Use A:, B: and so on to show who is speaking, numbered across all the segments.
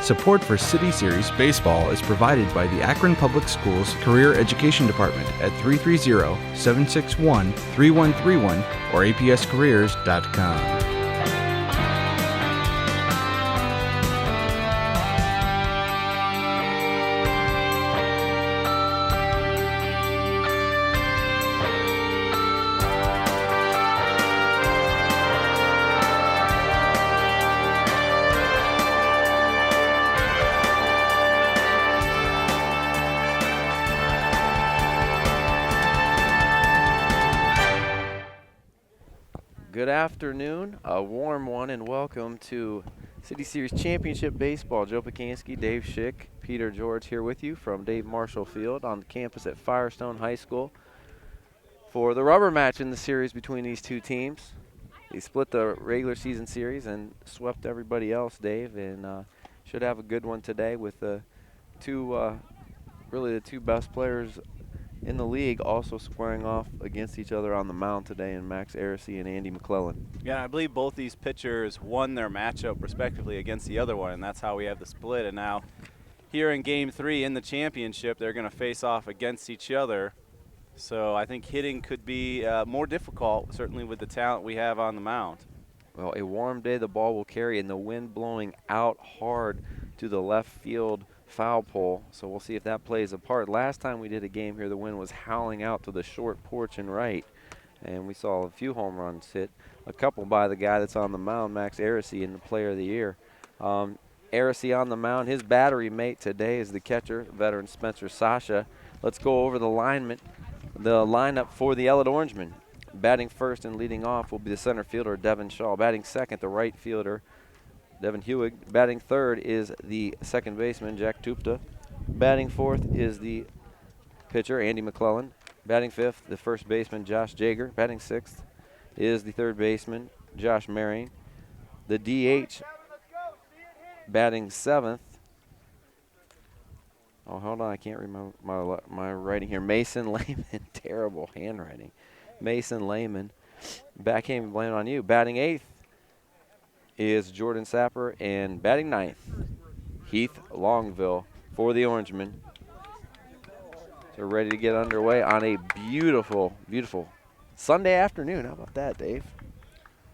A: Support for City Series Baseball is provided by the Akron Public Schools Career Education Department at 330-761-3131 or apscareers.com.
B: Good afternoon, a warm one, and welcome to City Series Championship Baseball. Joe Pacansky, Dave Schick, Peter George here with you from Dave Marshall Field on the campus at Firestone High School for the rubber match in the series between these two teams. They split the regular season series and swept everybody else, Dave, and should have a good one today with the two best players in the league also squaring off against each other on the mound today in Max Aracey and Andy McClellan.
C: Yeah, I believe both these pitchers won their matchup respectively against the other one, and that's how we have the split. And now here in Game 3 in the championship, they're going to face off against each other. So I think hitting could be more difficult, certainly with the talent we have on the mound.
B: Well, a warm day the ball will carry and the wind blowing out hard to the left field foul pole, so we'll see if that plays a part. Last time we did a game here, the wind was howling out to the short porch and right, and we saw a few home runs hit, a couple by the guy that's on the mound, Max Aracey, in the Player of the Year. Aracey on the mound. His battery mate today is the catcher, veteran Spencer Sasha. Let's go over the lineup for the Ellet Orangemen. Batting first and leading off will be the center fielder, Devin Shaw. Batting second, the right fielder, Devin Hewig. Batting third is the second baseman, Jack Tupta. Batting fourth is the pitcher, Andy McClellan. Batting fifth, the first baseman, Josh Yeager. Batting sixth is the third baseman, Josh Marion. The DH batting seventh. Oh, hold on, I can't remember my writing here. Mason Lehman, terrible handwriting. Mason Lehman, can't blame it on you. Batting eighth is Jordan Sapper, and batting ninth, Heath Longville for the Orangemen. So ready to get underway on a beautiful, beautiful Sunday afternoon. How about that, Dave?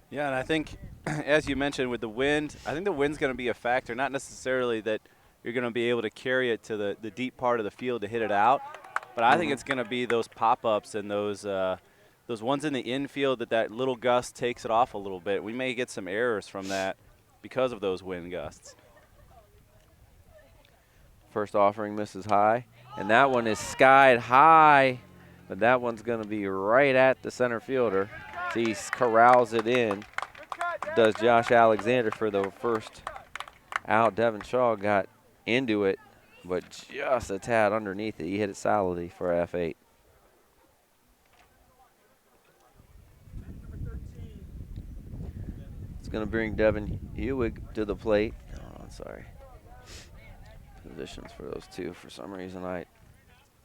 C: Yeah, and I think, as you mentioned, with the wind, I think the wind's going to be a factor. Not necessarily that you're going to be able to carry it to the deep part of the field to hit it out, but I think it's going to be those pop-ups and those ones in the infield that little gust takes it off a little bit. We may get some errors from that because of those wind gusts.
B: First offering misses high, and that one is skied high, but that one's going to be right at the center fielder. He corrals it in. Does Josh Alexander for the first out. Devin Shaw got into it, but just a tad underneath it. He hit it solidly for F8. Going to bring Devin Hewig to the plate. Oh, sorry. Positions for those two for some reason. I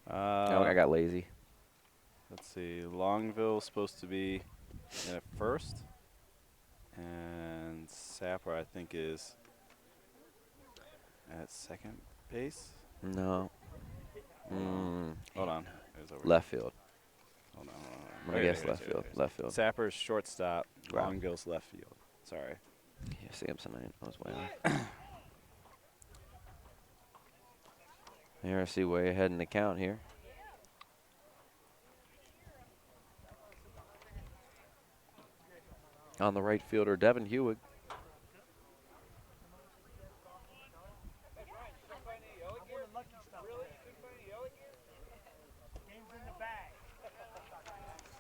B: got lazy.
C: Let's see. Longville's supposed to be at first, and Sapper I think is at second base.
B: No.
C: Hold on.
B: Left field.
C: Hold on.
B: I guess left field. Left field.
C: Sapper's shortstop.
B: Wow.
C: Longville's left field. Sorry.
B: Yeah, Samson, I was way off. Aracey way ahead in the count here. On the right fielder, Devin Hewig.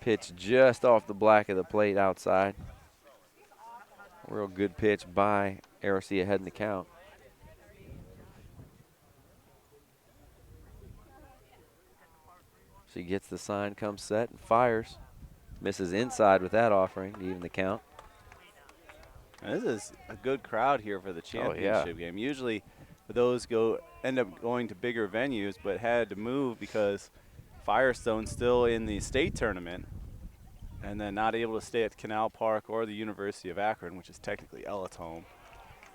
B: Pitch just off the black of the plate outside. Real good pitch by Aracey ahead in the count. She gets the sign, comes set, and fires. Misses inside with that offering to even the count.
C: And this is a good crowd here for the championship game. Usually those end up going to bigger venues, but had to move because Firestone's still in the state tournament and then not able to stay at Canal Park or the University of Akron, which is technically Ellet's home.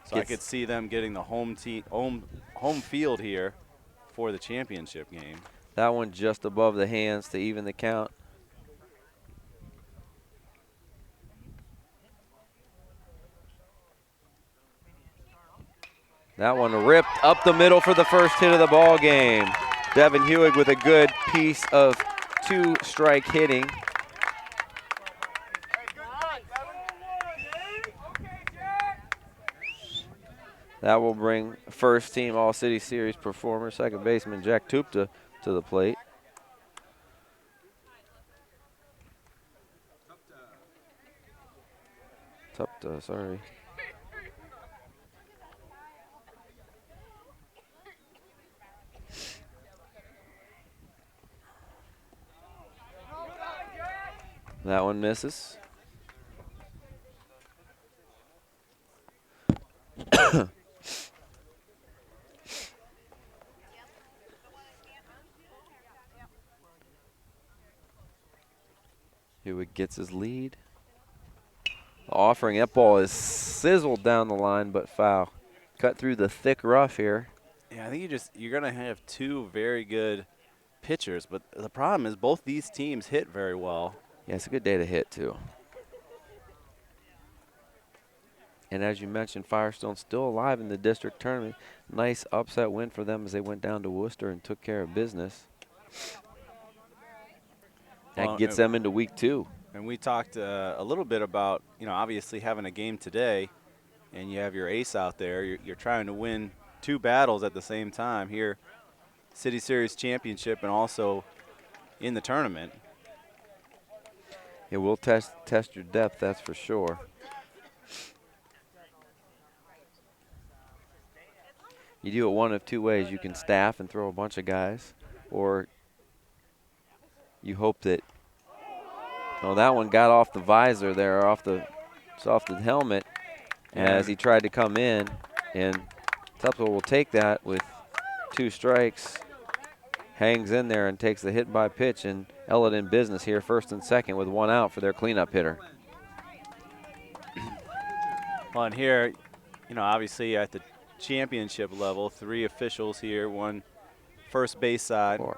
C: So I could see them getting the home field here for the championship game.
B: That one just above the hands to even the count. That one ripped up the middle for the first hit of the ball game. Devin Hewig with a good piece of 2-strike hitting. That will bring first team All-City Series performer, second baseman Jack Tupta to the plate. Tupta, sorry. That one misses. Hewitt gets his lead. The offering, that ball is sizzled down the line, but foul. Cut through the thick rough here.
C: Yeah, I think you're going to have two very good pitchers, but the problem is both these teams hit very well.
B: Yeah, it's a good day to hit, too. And as you mentioned, Firestone still alive in the district tournament. Nice upset win for them as they went down to Worcester and took care of business. That gets them into week 2.
C: And we talked a little bit about, obviously having a game today, and you have your ace out there. You're trying to win 2 battles at the same time here, City Series Championship and also in the tournament.
B: It will test your depth, that's for sure. You do it one of 2 ways. You can staff and throw a bunch of guys, or you hope that, oh, that one got off the visor there, off the helmet as he tried to come in, and Tupta will take that with 2 strikes, hangs in there and takes the hit by pitch, and Ellet in business here, first and second with 1 out for their cleanup hitter.
C: Well, and here, obviously at the championship level, 3 officials here, 1 first base side. 4.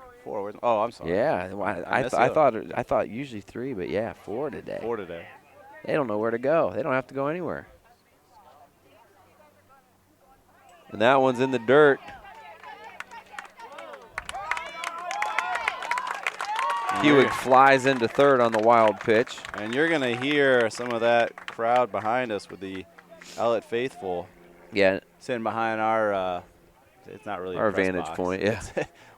C: Oh, I'm sorry.
B: Yeah, I thought usually 3, but yeah, 4 today.
C: 4 today.
B: They don't know where to go. They don't have to go anywhere. And that one's in the dirt. Hewig flies into third on the wild pitch.
C: And you're going to hear some of that crowd behind us with the Ellet faithful.
B: Yeah.
C: Sitting behind our, it's not really
B: our
C: a press
B: vantage
C: box.
B: point. Yeah.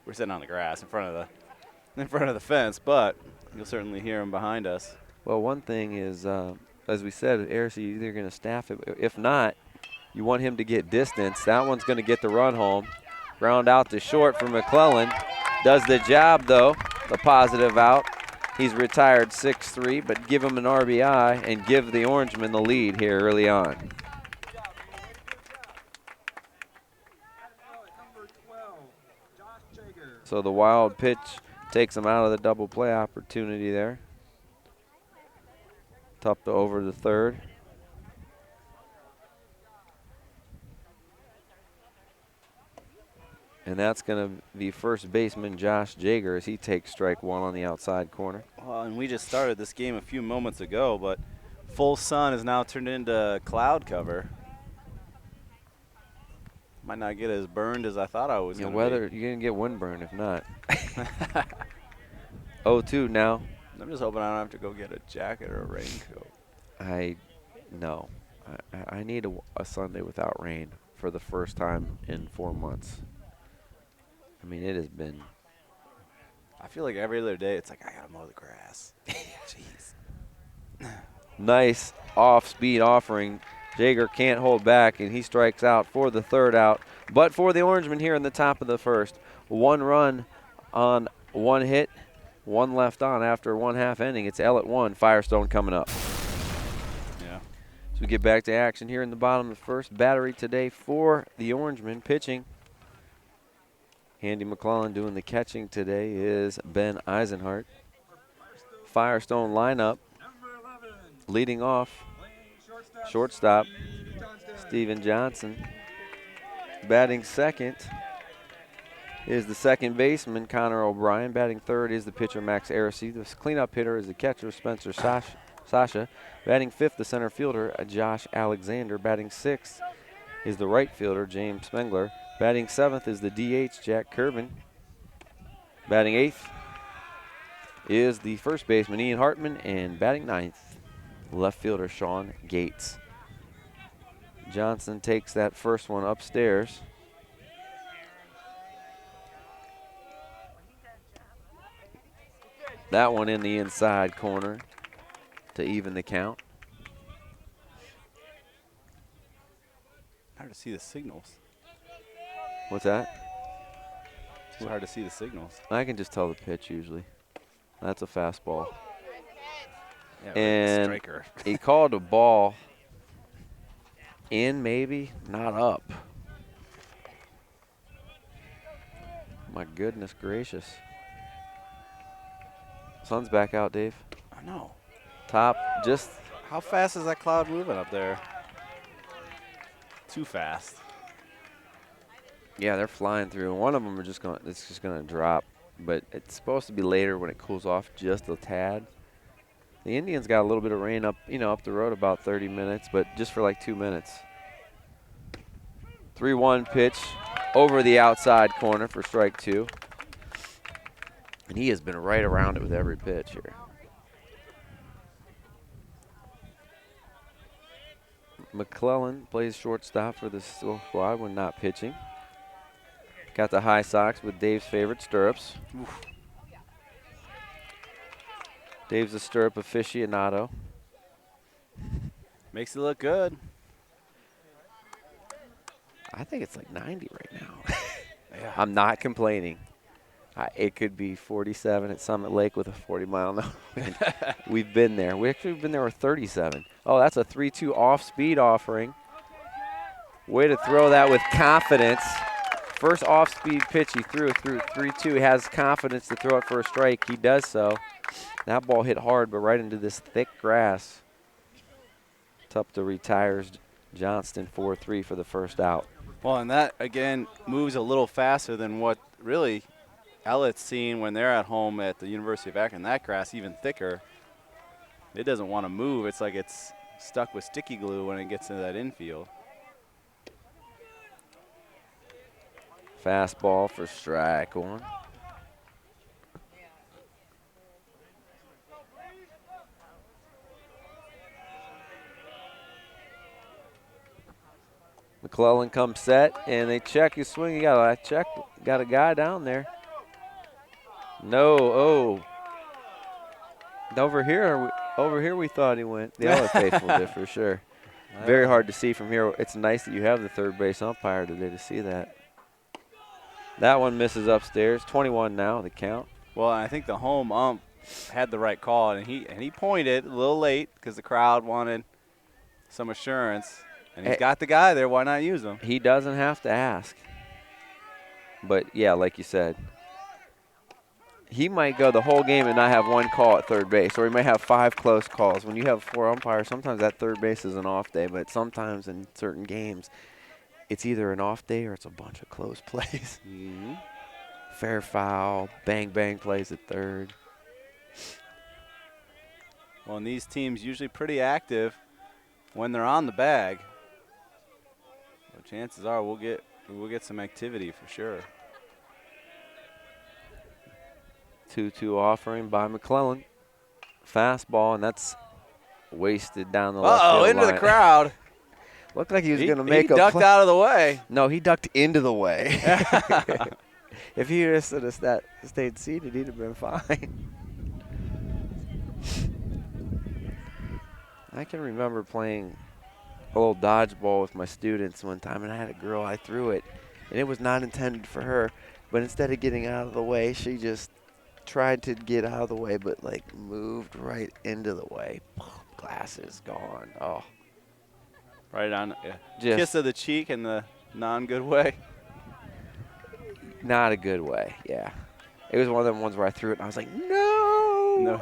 C: We're sitting on the grass in front of the fence, but you'll certainly hear them behind us.
B: Well, one thing is, as we said, Ayers, you're either going to staff it. If not, you want him to get distance. That one's going to get the run home. Ground out to short for McClellan. Does the job, though. The positive out. He's retired 6-3, but give him an RBI and give the Orangemen the lead here early on. So the wild pitch takes him out of the double play opportunity there. Tupta over to third. And that's going to be first baseman Josh Yeager as he takes strike 1 on the outside corner.
C: Well, and we just started this game a few moments ago, but full sun is now turned into cloud cover. Might not get as burned as I thought I was going to
B: weather, you're going to get windburn if not. 0-2 now.
C: I'm just hoping I don't have to go get a jacket or a raincoat.
B: I need a Sunday without rain for the first time in 4 months. I mean, it has been.
C: I feel like every other day it's like, I got to mow the grass. Jeez.
B: Nice off-speed offering. Yeager can't hold back, and he strikes out for the third out. But for the Orangemen here in the top of the first, 1 run on 1 hit, 1 left on after 1/2 inning. It's Ellet 1, Firestone coming up.
C: Yeah.
B: So we get back to action here in the bottom of the first. Battery today for the Orangemen pitching. Andy McClellan doing the catching today is Ben Eisenhart. Firestone lineup leading off. Shortstop, Steven Johnson. Batting second is the second baseman, Connor O'Brien. Batting third is the pitcher, Max Aracey. The cleanup hitter is the catcher, Spencer Sasha. Batting fifth, the center fielder, Josh Alexander. Batting sixth is the right fielder, James Spengler. Batting seventh is the DH, Jack Curvin. Batting eighth is the first baseman, Ian Hartman. And batting ninth, left fielder, Sean Gates. Johnson takes that first one upstairs. That one in the inside corner to even the count.
C: Hard to see the signals.
B: What's that?
C: It's hard to see the signals.
B: I can just tell the pitch usually. That's a fastball.
C: Yeah,
B: And
C: striker.
B: he called a ball in, maybe, not up. My goodness gracious. Sun's back out, Dave.
C: I know.
B: Top, just
C: How fast is that cloud moving up there? Too fast.
B: yeah, they're flying through. One of them are it's just gonna drop, but it's supposed to be later when it cools off just a tad. The Indians got a little bit of rain up, up the road about 30 minutes, but just for like 2 minutes. 3-1 pitch over the outside corner for strike two. And he has been right around it with every pitch here. McClellan plays shortstop for the squad when not pitching. Got the high socks with Dave's favorite stirrups.
C: Oof.
B: Dave's a stirrup aficionado.
C: Makes it look good.
B: I think it's like 90 right now.
C: Yeah.
B: I'm not complaining. It could be 47 at Summit Lake with a 40-mile-an-hour wind. We've been there. We've been there with 37. Oh, that's a 3-2 off-speed offering. Way to throw that with confidence. First off-speed pitch he threw 3-2. He has confidence to throw it for a strike. He does so. That ball hit hard, but right into this thick grass. Tupta retires Johnston 4-3 for the first out.
C: Well, and that, again, moves a little faster than what really Ellet's seen when they're at home at the University of Akron. That grass even thicker. It doesn't want to move. It's like it's stuck with sticky glue when it gets into that infield.
B: Fastball for strike one. McClellan comes set, and they check his swing. Got a guy down there. No, oh. Over here we thought he went. The other faithful did for sure. Very hard to see from here. It's nice that you have the third base umpire today to see that. That one misses upstairs. 21 now, the count.
C: Well, I think the home ump had the right call, and he pointed a little late because the crowd wanted some assurance. And he's got the guy there. Why not use him?
B: He doesn't have to ask. But, yeah, like you said, he might go the whole game and not have one call at third base, or he might have 5 close calls. When you have 4 umpires, sometimes that third base is an off day, but sometimes in certain games, it's either an off day or it's a bunch of close plays.
C: Mm-hmm.
B: Fair foul, bang, bang plays at third.
C: Well, and these teams usually pretty active when they're on the bag. So chances are we'll get some activity for sure.
B: 2-2 offering by McClellan. Fastball, and that's wasted down the left field line.
C: Into the crowd.
B: Looked like he was going to make
C: he
B: a
C: ducked out of the way.
B: No, he ducked into the way. If he just stayed seated, he'd have been fine. I can remember playing a little dodgeball with my students one time, and I had a girl, I threw it, and it was not intended for her, but instead of getting out of the way, she just tried to get out of the way, but like moved right into the way. Glasses gone. Oh.
C: Right on.
B: Just
C: kiss of the cheek in the non-good way.
B: Not a good way, yeah. It was one of them ones where I threw it, and I was like, no.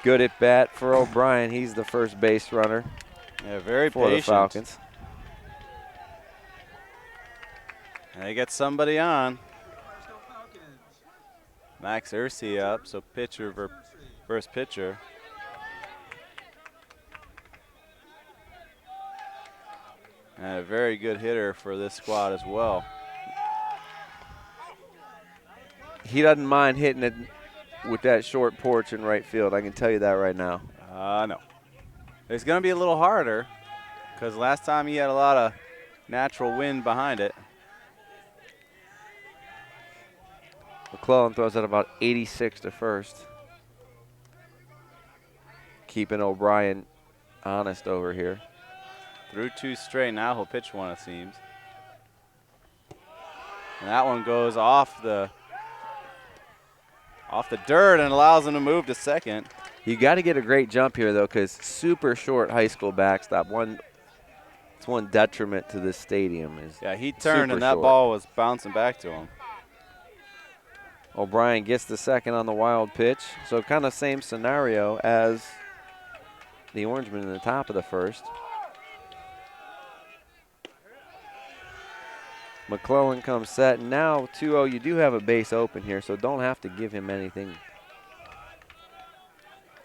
B: Good at bat for O'Brien. He's the first base runner
C: Yeah, very
B: for
C: patient.
B: the Falcons.
C: And they get somebody on. Max Ursi up, so pitcher versus pitcher. And a very good hitter for this squad as well.
B: He doesn't mind hitting it with that short porch in right field. I can tell you that right now.
C: No. It's going to be a little harder because last time he had a lot of natural wind behind it.
B: McClellan throws at about 86 to first. Keeping O'Brien honest over here.
C: Through 2 straight. Now he'll pitch one, it seems. And that one goes off the dirt and allows him to move to second.
B: You got to get a great jump here, though, because super short high school backstop. It's one detriment to this stadium.
C: Yeah, he turned and that
B: short.
C: ball was bouncing back to him.
B: O'Brien gets the second on the wild pitch. So kind of same scenario as the Orangemen in the top of the first. McClellan comes set. Now 2-0, you do have a base open here, so don't have to give him anything.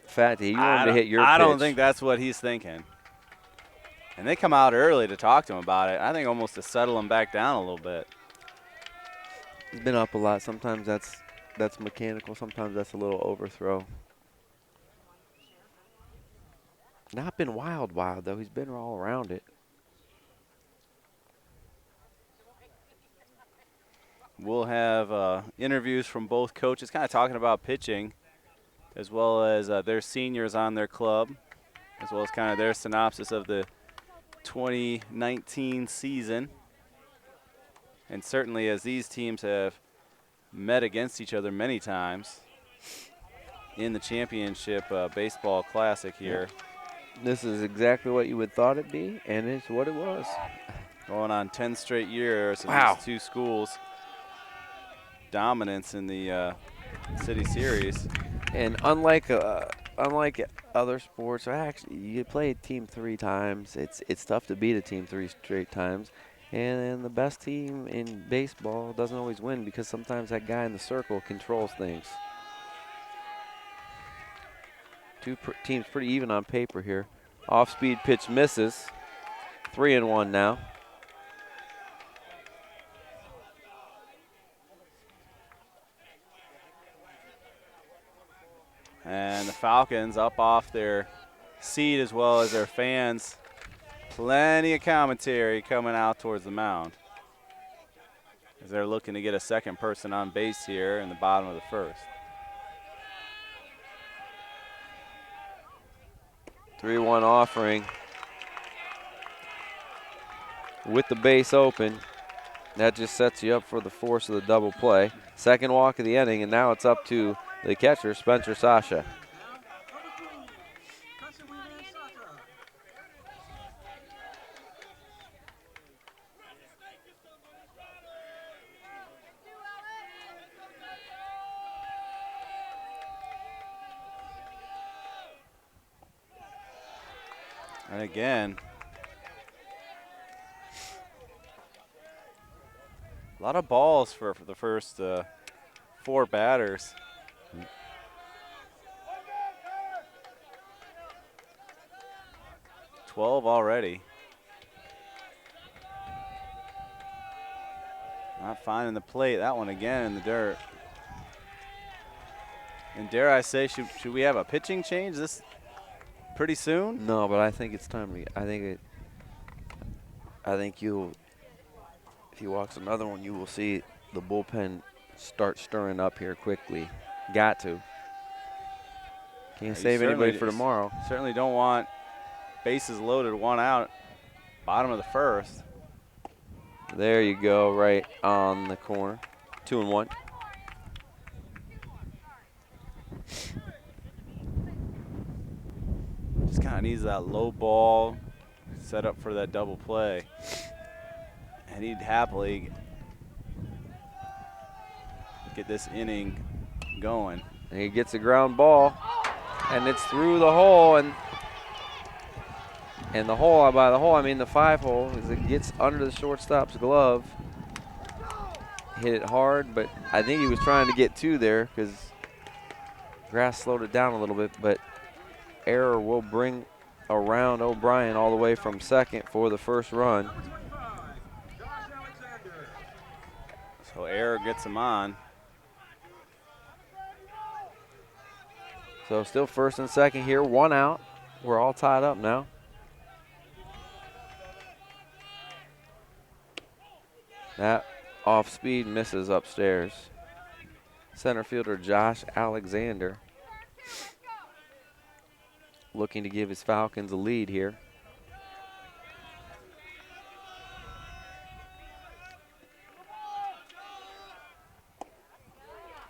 B: Fatty, you want him to hit your pitch.
C: I don't think that's what he's thinking. And they come out early to talk to him about it. I think almost to settle him back down a little bit.
B: He's been up a lot. Sometimes that's mechanical. Sometimes that's a little overthrow. Not been wild, though. He's been all around it.
C: We'll have interviews from both coaches kind of talking about pitching as well as their seniors on their club, as well as kind of their synopsis of the 2019 season. And certainly as these teams have met against each other many times in the championship baseball classic here.
B: This is exactly what you would thought it'd be, and it's what it was.
C: Going on 10 straight years of these 2 schools' dominance in the city series.
B: And unlike other sports, actually you play a team 3 times. It's tough to beat a team 3 straight times. And the best team in baseball doesn't always win because sometimes that guy in the circle controls things. 2 teams pretty even on paper here. Off-speed pitch misses. 3-1 now.
C: And the Falcons up off their seat as well as their fans. Plenty of commentary coming out towards the mound as they're looking to get a second person on base here in the bottom of the first.
B: 3-1 offering. With the base open, that just sets you up for the force of the double play. Second walk of the inning, and now it's up to the catcher, Spencer Sasha.
C: And again, a lot of balls for the first 4 batters. Mm. 12 already. Not finding the plate. That one again in the dirt. And dare I say, should we have a pitching change this pretty soon?
B: No, but I think it's time to. I think you'll. If he walks another one, you will see the bullpen start stirring up here quickly. Got to. Can't save anybody for tomorrow.
C: Certainly don't want bases loaded, 1 out, bottom of the first.
B: There you go, right on the corner. 2-1.
C: Just kind of needs that low ball set up for that double play. And he'd happily get this inning going.
B: And he gets a ground ball, and it's through the hole, and the hole, by the hole, I mean the 5 hole, as it gets under the shortstop's glove. hit it hard, but I think he was trying to get 2 there because grass slowed it down a little bit, but error will bring around O'Brien all the way from second for the first run.
C: So error gets him on.
B: So still first and second here, 1 out. We're all tied up now. That off speed misses upstairs. Center fielder Josh Alexander looking to give his Falcons a lead here.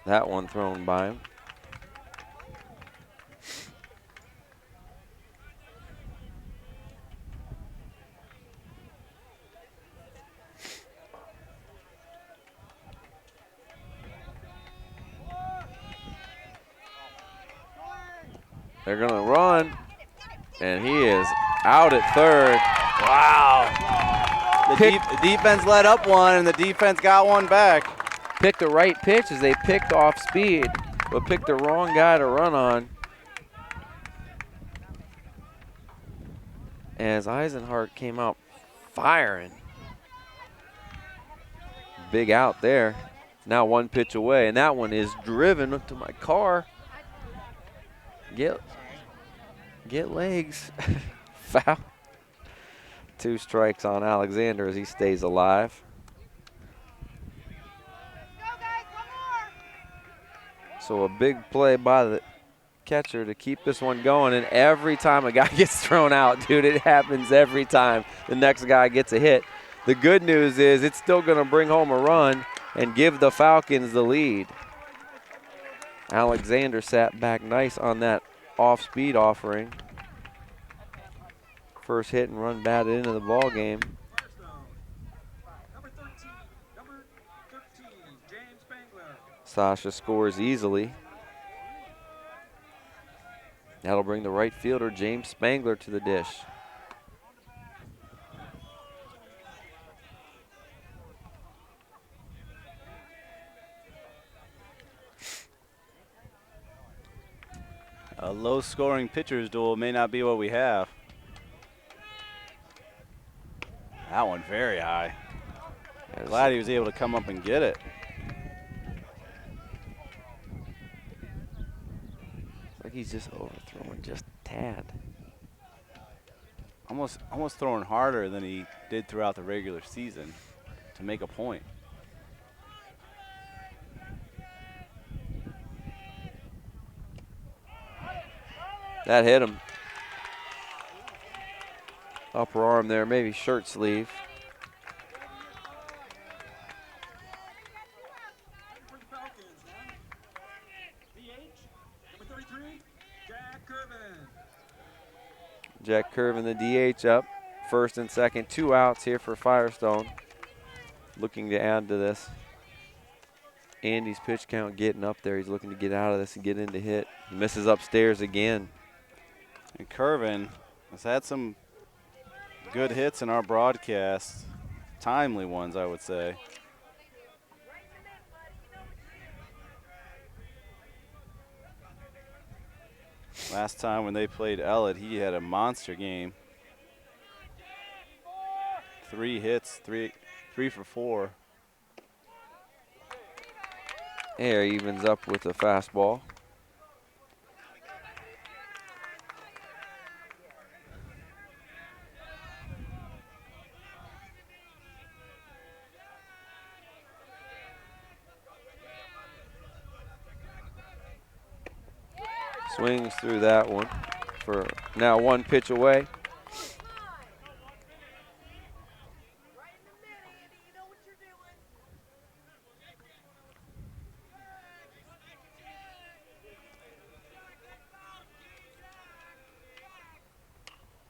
B: That one thrown by him. They're going to run, and he is out at third.
C: Wow. The defense let up one, and the defense got one back.
B: Picked the right pitch as they picked off speed, but picked the wrong guy to run on. As Eisenhart came out firing. Big out there. Now 1 pitch away, and that one is driven up to my car. Get legs. Foul. 2 strikes on Alexander as he stays alive. So a big play by the catcher to keep this one going, and every time a guy gets thrown out, dude, it happens every time the next guy gets a hit. The good news is it's still going to bring home a run and give the Falcons the lead. Alexander sat back nice on that off-speed offering. First hit and run batted into the ball game. Sasha scores easily. That'll bring the right fielder, James Spangler, to the dish.
C: A low-scoring pitcher's duel may not be what we have. That one very high. Glad he was able to come up and get it.
B: Like he's just overthrowing just a tad.
C: Almost throwing harder than he did throughout the regular season to make a point.
B: That hit him. Upper arm there, maybe shirt sleeve. Jack Curvin, the DH, up. First and second, 2 outs here for Firestone. Looking to add to this. Andy's pitch count getting up there. He's looking to get out of this and get into hit. He misses upstairs again.
C: And Curvin has had some good hits in our broadcast. Timely ones, I would say. Last time when they played Ellet, he had a monster game. 3 hits, three for 4.
B: Air evens up with a fastball. Swings through that one for now 1 pitch away.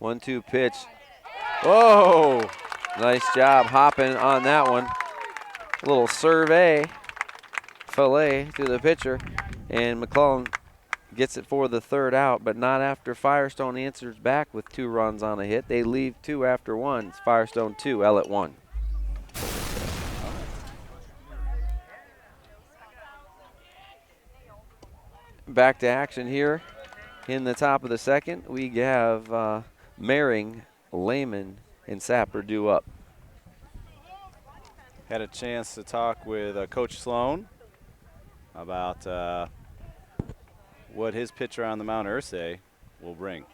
B: One-two pitch. Whoa! Nice job hopping on that one. A little fillet to the pitcher, and McClellan gets it for the 3rd out, but not after Firestone answers back with 2 runs on a hit. They leave 2 after 1. It's Firestone 2, Ellet 1. back to action here in the top of the second. We have Mering, Lehman, and Sapper due up.
C: Had a chance to talk with Coach Sloan about what his pitcher on the mound, Irsay, will bring.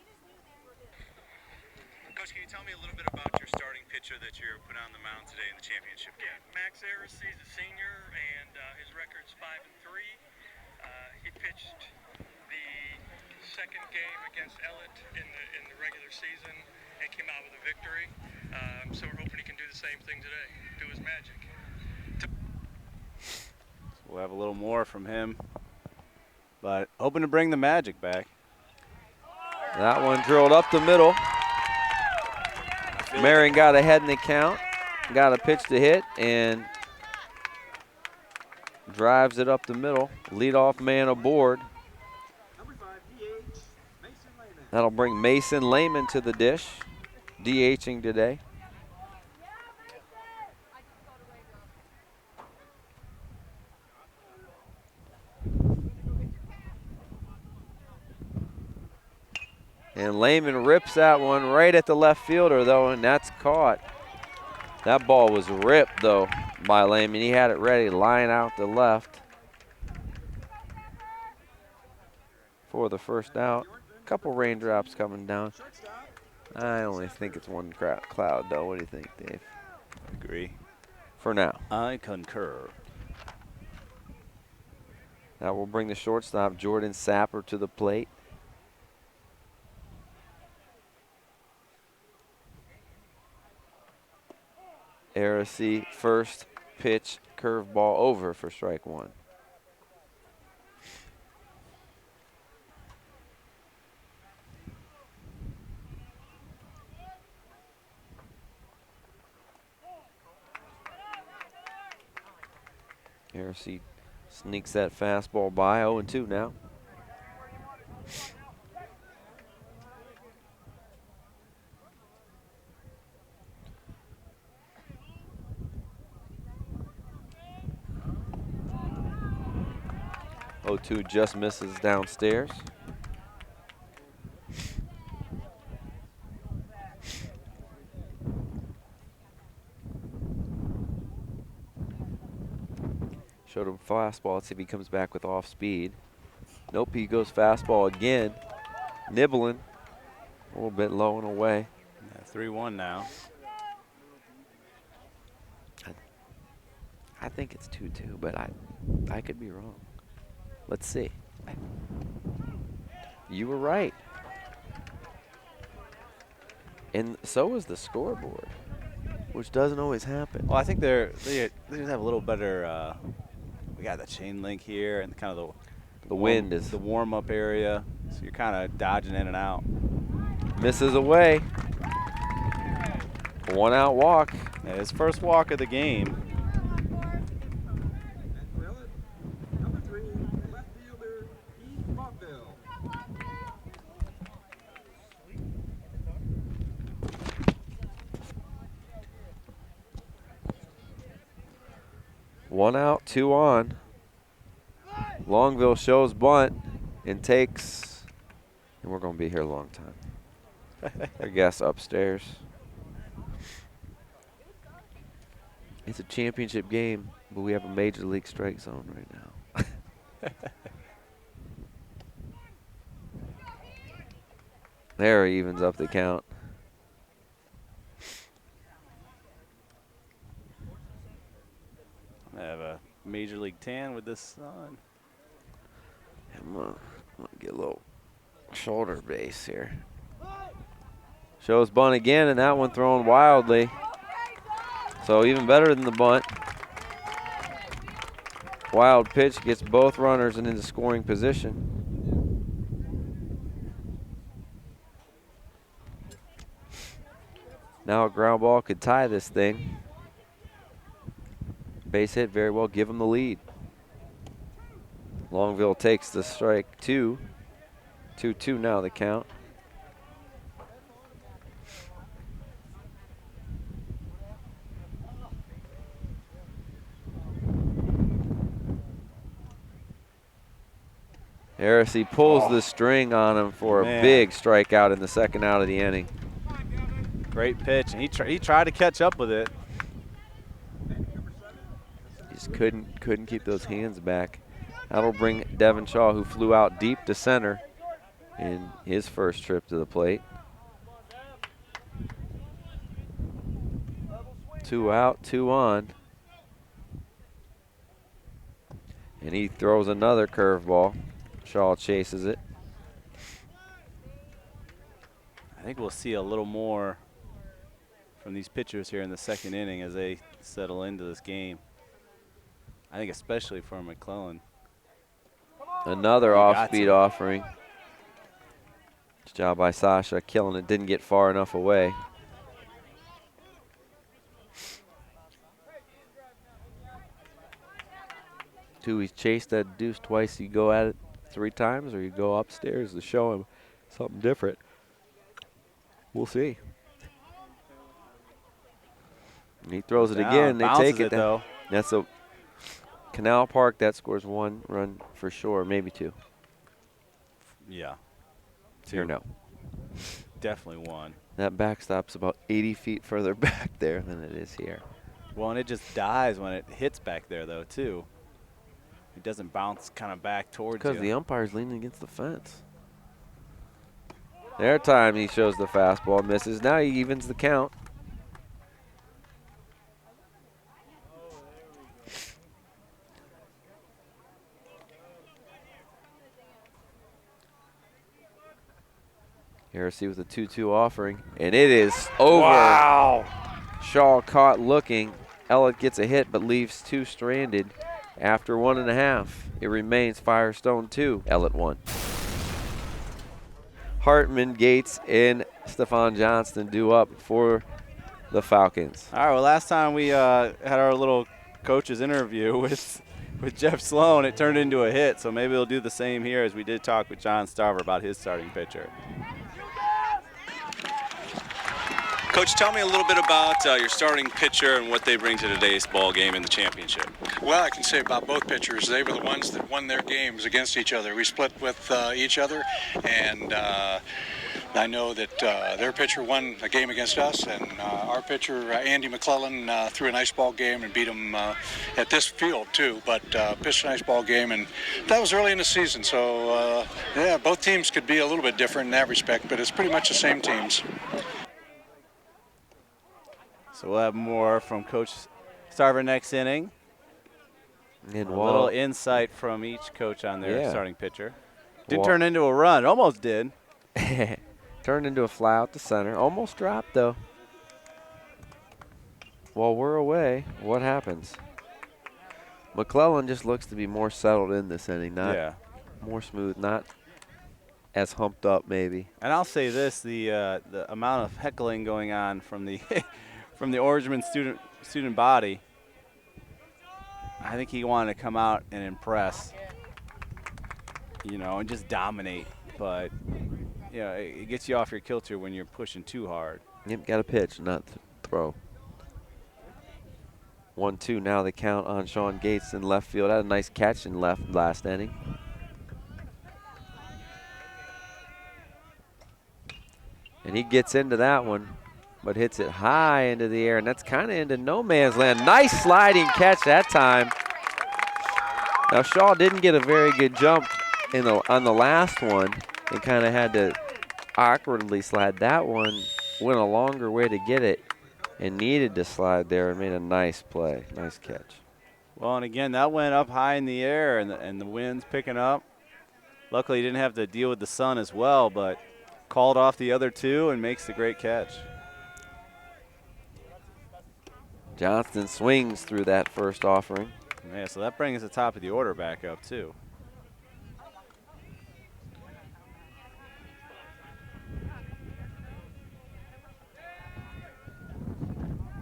D: Coach, can you tell me a little bit about your starting pitcher that you're put on the mound today in the championship game?
E: Max Harris, he's a senior, and his record's 5-3. He pitched the second game against Ellet in the regular season and came out with a victory. So we're hoping he can do the same thing today, do his magic.
C: We'll have a little more from him, but hoping to bring the magic back.
B: That one drilled up the middle. Marion got ahead in the count, got a pitch to hit, and drives it up the middle. Leadoff man aboard. That'll bring Mason Lehman to the dish, DHing today. And Lehman rips that one right at the left fielder, though, and that's caught. That ball was ripped, though, by Lehman. He had it ready, line out the left for the first out. Couple raindrops coming down. I only think it's one cloud, though. What do you think, Dave?
C: Agree.
B: For now.
C: I concur.
B: That will bring the shortstop, Jordan Sapper, to the plate. Heresy, first pitch, curveball over for strike one. Heresy sneaks that fastball by, 0-2 now. O2 just misses downstairs. Showed him fastball. Let's see if he comes back with off speed. Nope, he goes fastball again. Nibbling. A little bit low and away.
C: Yeah, 3-1 now.
B: I think it's 2-2, but I could be wrong. Let's see. You were right. And so was the scoreboard, which doesn't always happen.
C: Well, I think they just have a little better. We got the chain link here and kind of
B: The wind is
C: the warm-up area, so you're kind of dodging in and out.
B: misses away. One out walk.
C: Yeah, his first walk of the game.
F: Number 3, left fielder, Keith Montville.
B: One out, two on. Longville shows bunt and takes, and we're going to be here a long time. Their guests upstairs. It's a championship game, but we have a major league strike zone right now. There he evens up the count.
C: I have a Major League tan with this sun.
B: I'm gonna get a little shoulder base here. Shows bunt again, and that one thrown wildly. So even better than the bunt. Wild pitch gets both runners into scoring position. Now a ground ball could tie this thing. Base hit, very well, give him the lead. Longville takes the strike two. 2-2 now the count. Heresy pulls the string on him for a big strikeout in the second out of the inning.
C: Great pitch, and he tried to catch up with it.
B: He just couldn't keep those hands back. That'll bring Devin Shaw, who flew out deep to center in his first trip to the plate. 2 out, 2 on. And he throws another curveball. Shaw chases it.
C: I think we'll see a little more from these pitchers here in the second inning as they settle into this game. I think especially for McClellan.
B: Another off-speed offering. Good job by Sasha, killing it. Didn't get far enough away. He's chased that deuce twice. You go at it 3 times, or you go upstairs to show him something different. We'll see. And he throws it again. They take it though. That's a Canal Park. That scores 1 run for sure, maybe 2.
C: Yeah.
B: Here no.
C: Definitely 1.
B: That backstop's about 80 feet further back there than it is here.
C: Well, and it just dies when it hits back there though too. It doesn't bounce kind of back towards you.
B: Because the umpire's leaning against the fence. There time he shows the fastball, misses. Now he evens the count. Heresy with a 2-2 offering, and it is over.
C: Wow.
B: Shaw caught looking. Ellet gets a hit but leaves 2 stranded. After 1.5, it remains Firestone 2, Ellet 1. Hartman, Gates, and Stephon Johnston due up for the Falcons.
C: All right, well, last time we had our little coach's interview with Jeff Sloan, it turned into a hit, so maybe we'll do the same here as we did talk with John Starver about his starting pitcher.
D: Coach, tell me a little bit about your starting pitcher and what they bring to today's ball game in the championship.
G: Well, I can say about both pitchers, they were the ones that won their games against each other. We split with each other, and I know that their pitcher won a game against us, and our pitcher, Andy McClellan, threw a nice ball game and beat them at this field, too, but pitched a nice ball game, and that was early in the season. So, yeah, both teams could be a little bit different in that respect, but it's pretty much the same teams.
C: So we'll have more from Coach Starver next inning.
B: And
C: a little insight from each coach on their starting pitcher. Didn't
B: Wall
C: turn into a run. Almost did.
B: Turned into a fly out to center. Almost dropped, though. While we're away, what happens? McClellan just looks to be more settled in this inning. Not more smooth, not as humped up maybe.
C: And I'll say this, the amount of heckling going on from the from the Orangemen student body, I think he wanted to come out and impress, you know, and just dominate. But, you know, it gets you off your kilter when you're pushing too hard.
B: Yep, got to pitch, not throw. 1-2 now the count on Sean Gates in left field. Had a nice catch in last inning. And he gets into that one, but hits it high into the air, and that's kind of into no man's land. Nice sliding catch that time. Now Shaw didn't get a very good jump on the last one and kind of had to awkwardly slide. That one went a longer way to get it and needed to slide there and made a nice play, nice catch.
C: Well, and again, that went up high in the air, and the wind's picking up. Luckily, he didn't have to deal with the sun as well, but called off the other two and makes the great catch.
B: Johnston swings through that first offering.
C: Yeah, so that brings the top of the order back up, too.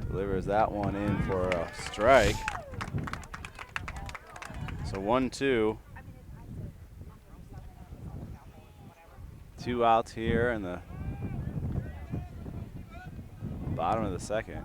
C: Delivers that one in for a strike. So 1-2. 2 outs here in the bottom of the second.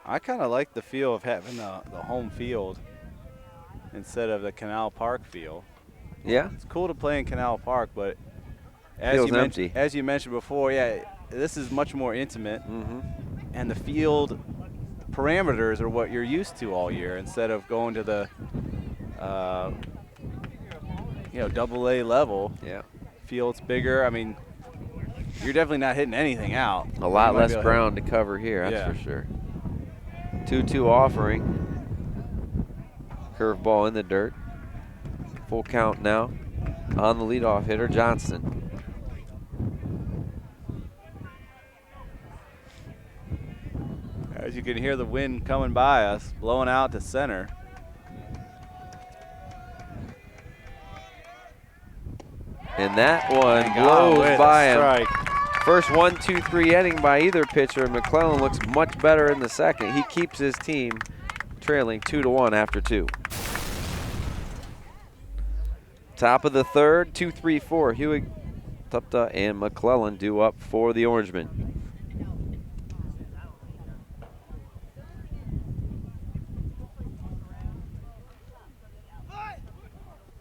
C: I kind of like the feel of having the home field instead of the Canal Park field.
B: Yeah.
C: It's cool to play in Canal Park, but
B: Feels empty.
C: as you mentioned before, yeah, this is much more intimate, and the field parameters are what you're used to all year instead of going to the AA level.
B: Yeah.
C: Field's bigger. I mean, you're definitely not hitting anything out.
B: A lot
C: You might
B: less
C: be able
B: ground to cover here, that's for sure. 2-2 offering. Curveball in the dirt. Full count now on the leadoff hitter, Johnston.
C: As you can hear the wind coming by us, blowing out to center.
B: And that one blows by him. First 1-2-3 inning by either pitcher, and McClellan looks much better in the second. He keeps his team trailing 2-1 after 2. Top of the third, 2-3-4. Hewitt, Tupta, and McClellan due up for the Orangemen.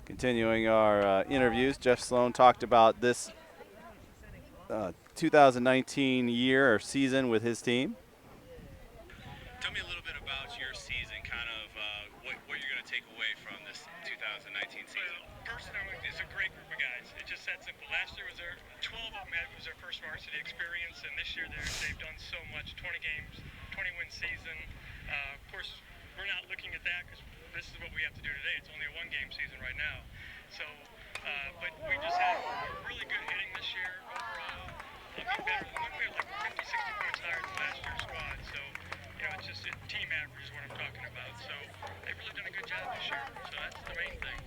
C: Continuing our interviews, Jeff Sloan talked about this 2019 year or season with his team.
D: Tell me a little bit about your season, kind of what you're going to take away from this 2019 season.
E: Personally, it's a great group of guys. It's just that simple. Last year was 12 of them was their first varsity experience, and this year they've done so much, 20 games, 20-win season. Of course, we're not looking at that because this is what we have to do today. It's only a one-game season right now. So, but we just had really good hitting this year overall. I mean, better than we had like 50, 60 points higher than last year's squad. So, it's just a team average is what I'm talking about. So, they've really done a good job this year. So that's the main thing.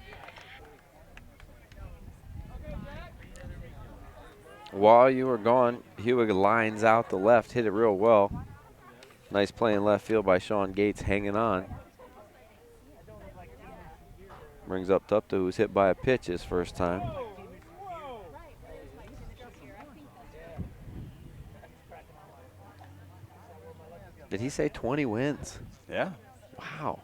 B: While you were gone, Hewitt lines out the left, hit it real well. Nice play in left field by Sean Gates, hanging on. Brings up Tupta, who's hit by a pitch his first time. Did he say 20 wins?
C: Yeah.
B: Wow.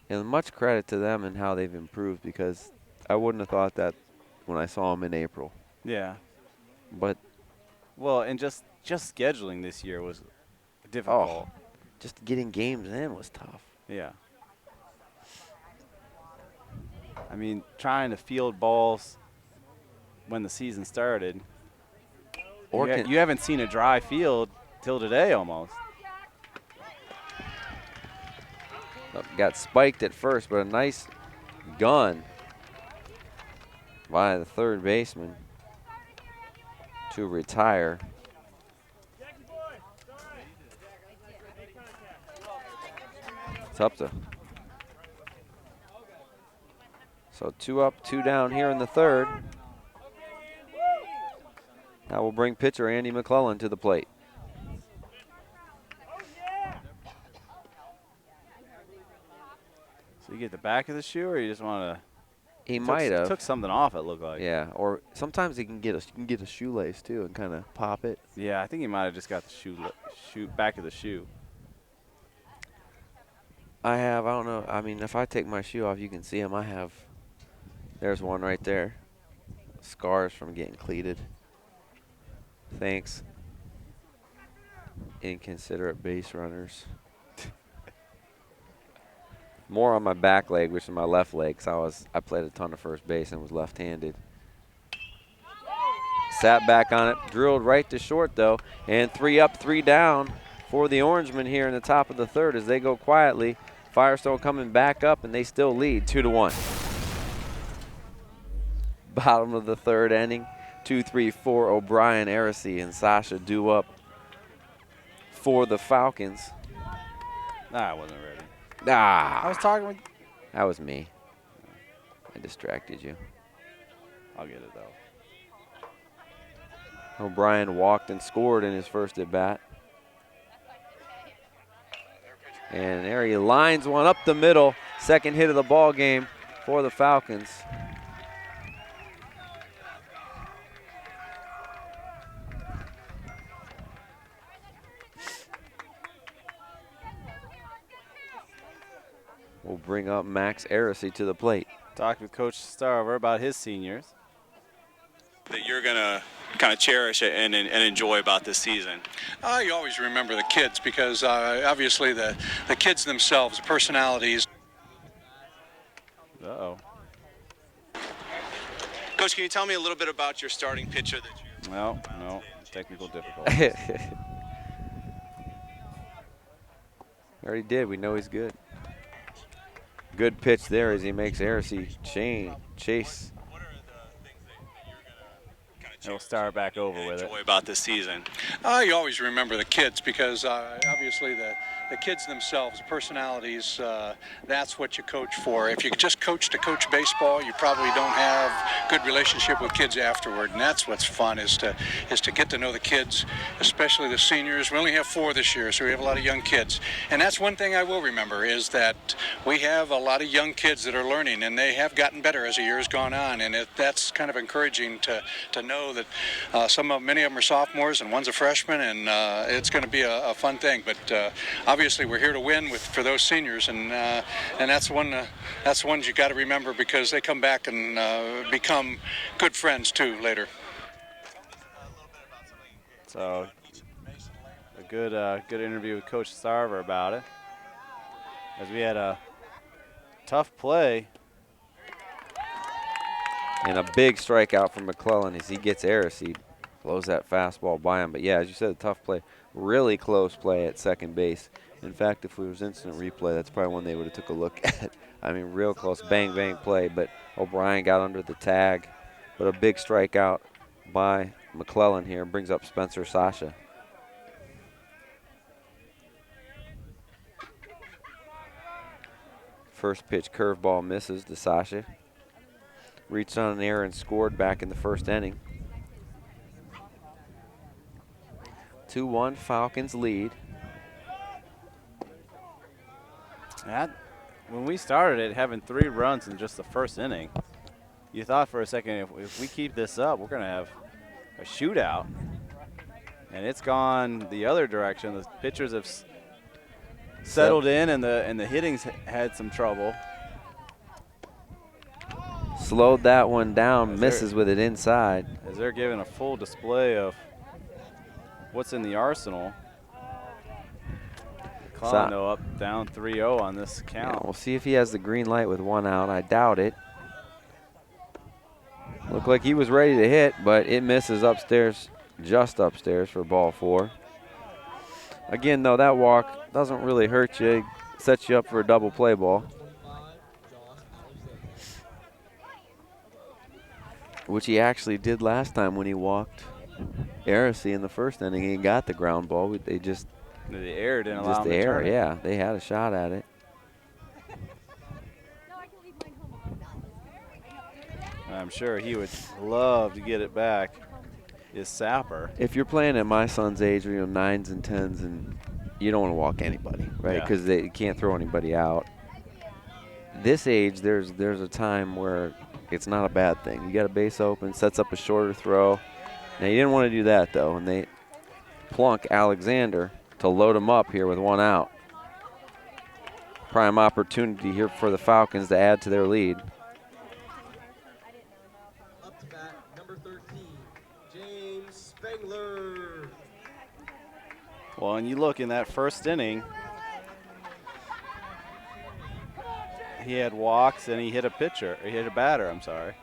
B: And much credit to them and how they've improved, because I wouldn't have thought that when I saw them in April.
C: Yeah.
B: But
C: well, and just scheduling this year was difficult.
B: Just getting games in was tough.
C: Yeah. I mean, trying to field balls when the season started.
B: Or
C: you haven't seen a dry field till today almost.
B: Got spiked at first, but a nice gun by the third baseman to retire. Tupta. So 2 up, 2 down here in the third. That will bring pitcher Andy McClellan to the plate.
C: So you get the back of the shoe, or you just want to?
B: He might have
C: took something off. It looked like.
B: Yeah, or sometimes he can get a shoelace too and kind of pop it.
C: Yeah, I think he might have just got the shoe back of the shoe.
B: I don't know. I mean, if I take my shoe off, you can see him. There's one right there. Scars from getting cleated. Thanks, inconsiderate base runners. More on my back leg, which is my left leg, because I played a ton of first base and was left-handed. Sat back on it, drilled right to short though, and 3 up, 3 down for the Orangemen here in the top of the third as they go quietly. Firestone coming back up, and they still lead 2-1. Bottom of the third inning, 2-3-4. O'Brien, Aracey, and Sasha due up for the Falcons.
C: I wasn't ready.
B: I
C: was talking with.
B: That was me. I distracted you.
C: I'll get it though.
B: O'Brien walked and scored in his first at bat. And there he lines one up the middle. Second hit of the ball game for the Falcons. will bring up Max Arisi to the plate.
C: Talked with Coach Starver about his seniors.
D: That you're going to kind of cherish it and enjoy about this season?
G: You always remember the kids because obviously the kids themselves, personalities.
C: Uh-oh.
D: Coach, can you tell me a little bit about your starting pitcher that you...
C: No, technical difficulties.
B: Already did. We know he's good. Good pitch there as he makes Arisi chase.
D: What are the things that you're going to kind of
C: He'll start back over with it.
D: enjoy about this season?
G: You always remember the kids because obviously the kids themselves, personalities, that's what you coach for. If you just coach to coach baseball, you probably don't have good relationship with kids afterward, and that's what's fun is to get to know the kids, especially the seniors. We only have 4 this year, so we have a lot of young kids. And that's one thing I will remember is that we have a lot of young kids that are learning, and they have gotten better as the years gone on, and that's kind of encouraging to know that many of them are sophomores and one's a freshman, and it's going to be a fun thing. But obviously, we're here to win for those seniors, and that's the ones you got to remember because they come back and become good friends too later.
C: So a good interview with Coach Starver about it, as we had a tough play.
B: And a big strikeout from McClellan as he gets Arisi. Blows that fastball by him. But yeah, as you said, a tough play. Really close play at second base. In fact, if it was instant replay, that's probably one they would have took a look at. I mean, real close, bang, bang play. But O'Brien got under the tag. But a big strikeout by McClellan here brings up Spencer Sasha. First pitch curveball misses to Sasha. Reached on an error and scored back in the first inning. 2-1 Falcons lead.
C: When we started it, having 3 runs in just the first inning, you thought for a second, if we keep this up, we're going to have a shootout. And it's gone the other direction. The pitchers have settled in, and the hitting's had some trouble.
B: Slowed that one down, misses with it inside.
C: As they're giving a full display of what's in the arsenal. Colorado up down 3-0 on this count.
B: Yeah, we'll see if he has the green light with 1 out. I doubt it. Looked like he was ready to hit, but it misses upstairs, just upstairs for ball 4. Again, though, that walk doesn't really hurt you. It sets you up for a double play ball, which he actually did last time when he walked Arisi in the first inning. He got the ground ball. They
C: air didn't allow him to turn it.
B: Yeah, they had a shot at it.
C: I'm sure he would love to get it back. Is Sapper.
B: If you're playing at my son's age, 9s and 10s, and you don't want to walk anybody, right? Because they can't throw anybody out. This age, there's a time where it's not a bad thing. You got a base open, sets up a shorter throw. Now, you didn't want to do that, though, and they plunk Alexander to load him up here with 1 out. Prime opportunity here for the Falcons to add to their lead.
F: Up to bat, number 13, James Spangler.
C: Well, and you look in that first inning, he had walks and he hit a batter, I'm sorry.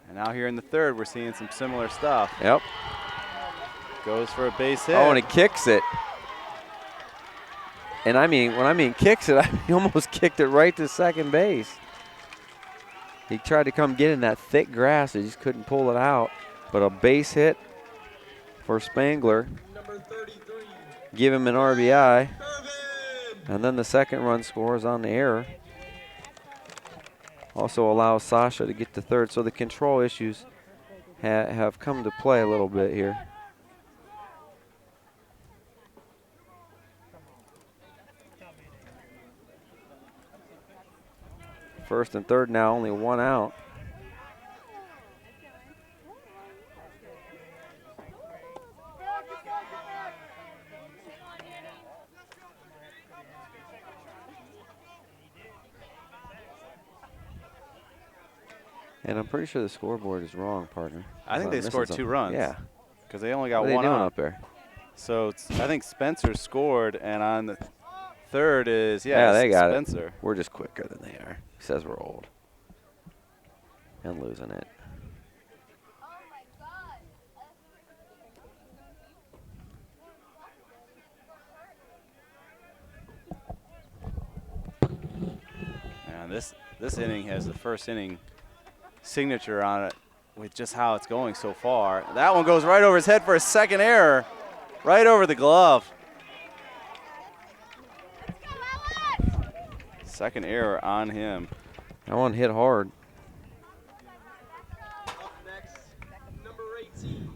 C: And now here in the third, we're seeing some similar stuff.
B: Yep.
C: Goes for a base hit.
B: Oh, and he kicks it. And I mean, when I mean kicks it, he almost kicked it right to second base. He tried to come get in that thick grass. He just couldn't pull it out. But a base hit for Spangler.
F: Number 33.
B: Give him an RBI. And then the second run scores on the error. Also allows Sasha to get to third. So the control issues have come to play a little bit here. First and third now, only 1 out. And I'm pretty sure the scoreboard is wrong, partner.
C: I think they scored 2 runs.
B: Yeah.
C: Because they only got
B: What are they
C: one
B: doing
C: up.
B: up there?
C: So I think Spencer scored, and on the third is,
B: They got
C: Spencer.
B: it. We're just quicker than they are. He says we're old. And losing it.
C: And this inning has the first inning signature on it with just how it's going so far. That one goes right over his head for a second error, right over the glove. Second error on him.
B: That one hit hard.
F: Up next, number 18,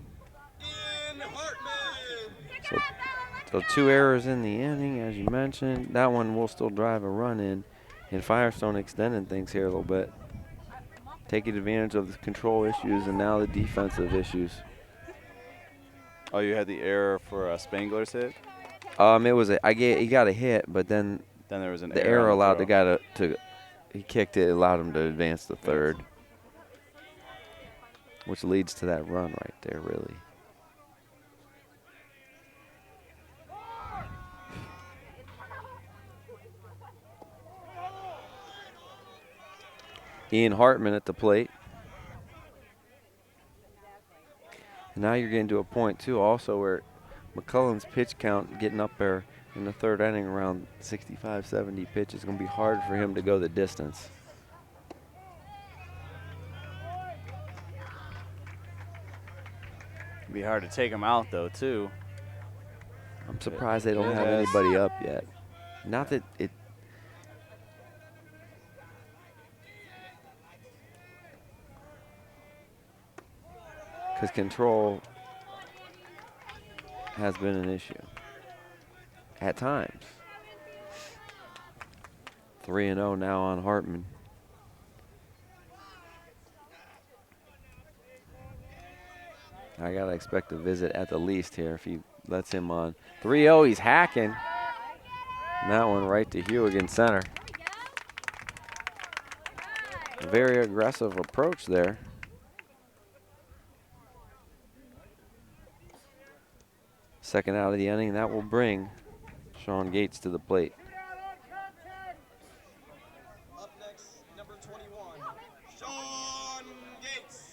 F: Ian Hartman.
B: So 2 errors in the inning, as you mentioned. That one will still drive a run in. And Firestone extending things here a little bit. Taking advantage of the control issues and now the defensive issues.
C: Oh, you had the error for Spangler's hit?
B: It was he got a hit, but then
C: there was an
B: the
C: error
B: error
C: on the
B: allowed the
C: throw.
B: guy to he kicked it, allowed him to advance to third. Which leads to that run right there, really. Ian Hartman at the plate. And now you're getting to a point, too, also where McCullen's pitch count getting up there in the third inning around 65, 70 pitches. It's going to be hard for him to go the distance.
C: It'd be hard to take him out, though, too.
B: I'm surprised they don't
C: It
B: have
C: has-
B: anybody up yet. Not that it. Because control has been an issue at times. 3-0 now on Hartman. I gotta expect a visit at the least here if he lets him on. 3-0, he's hacking. And that one right to Hewigan center. A very aggressive approach there. Second out of the inning, that will bring Sean Gates to the plate.
F: Up next, number 21, Sean Gates.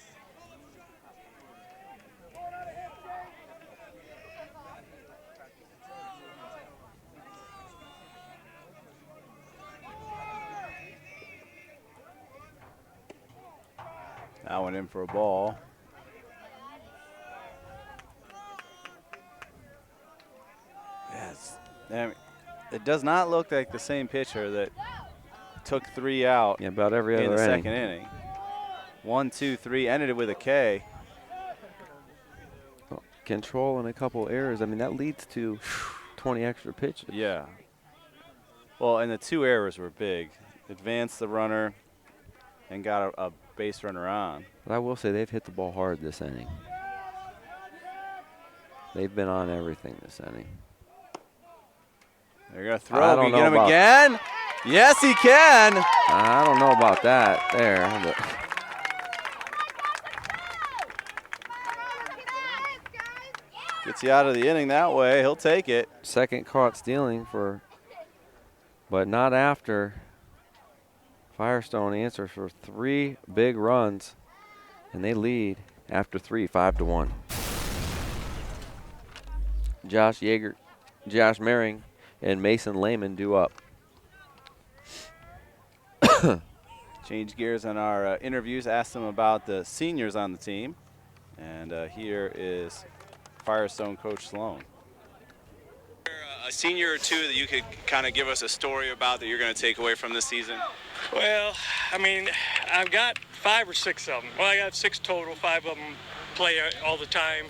C: That one in for a ball. Yes. I mean, it does not look like the same pitcher that took 3 out
B: Yeah, about every
C: in
B: other
C: the
B: inning.
C: second inning. 1, 2, 3, ended it with a K.
B: Control and a couple errors. I mean, that leads to 20 extra pitches.
C: Yeah. Well, and the 2 errors were big. Advanced the runner and got a base runner on.
B: But I will say they've hit the ball hard this inning. They've been on everything this inning.
C: They're going to
B: I
C: throw.
B: don't
C: Can
B: know
C: you get him
B: about-
C: again? Yes, he can.
B: I don't know about that there, but
C: Gets you out of the inning that way. He'll take it.
B: second caught stealing but not after. Firestone answers for 3 big runs, and they lead after 3, 5-1. Josh Yeager, Josh Mehring, and Mason Lehman due up.
C: Change gears on our interviews. Asked them about the seniors on the team. And here is Firestone coach Sloan.
D: A senior or two that you could kind of give us a story about that you're going to take away from this season?
E: Well, I mean, I've got 5 or 6 of them. Well, I got 6 total. 5 of them play all the time.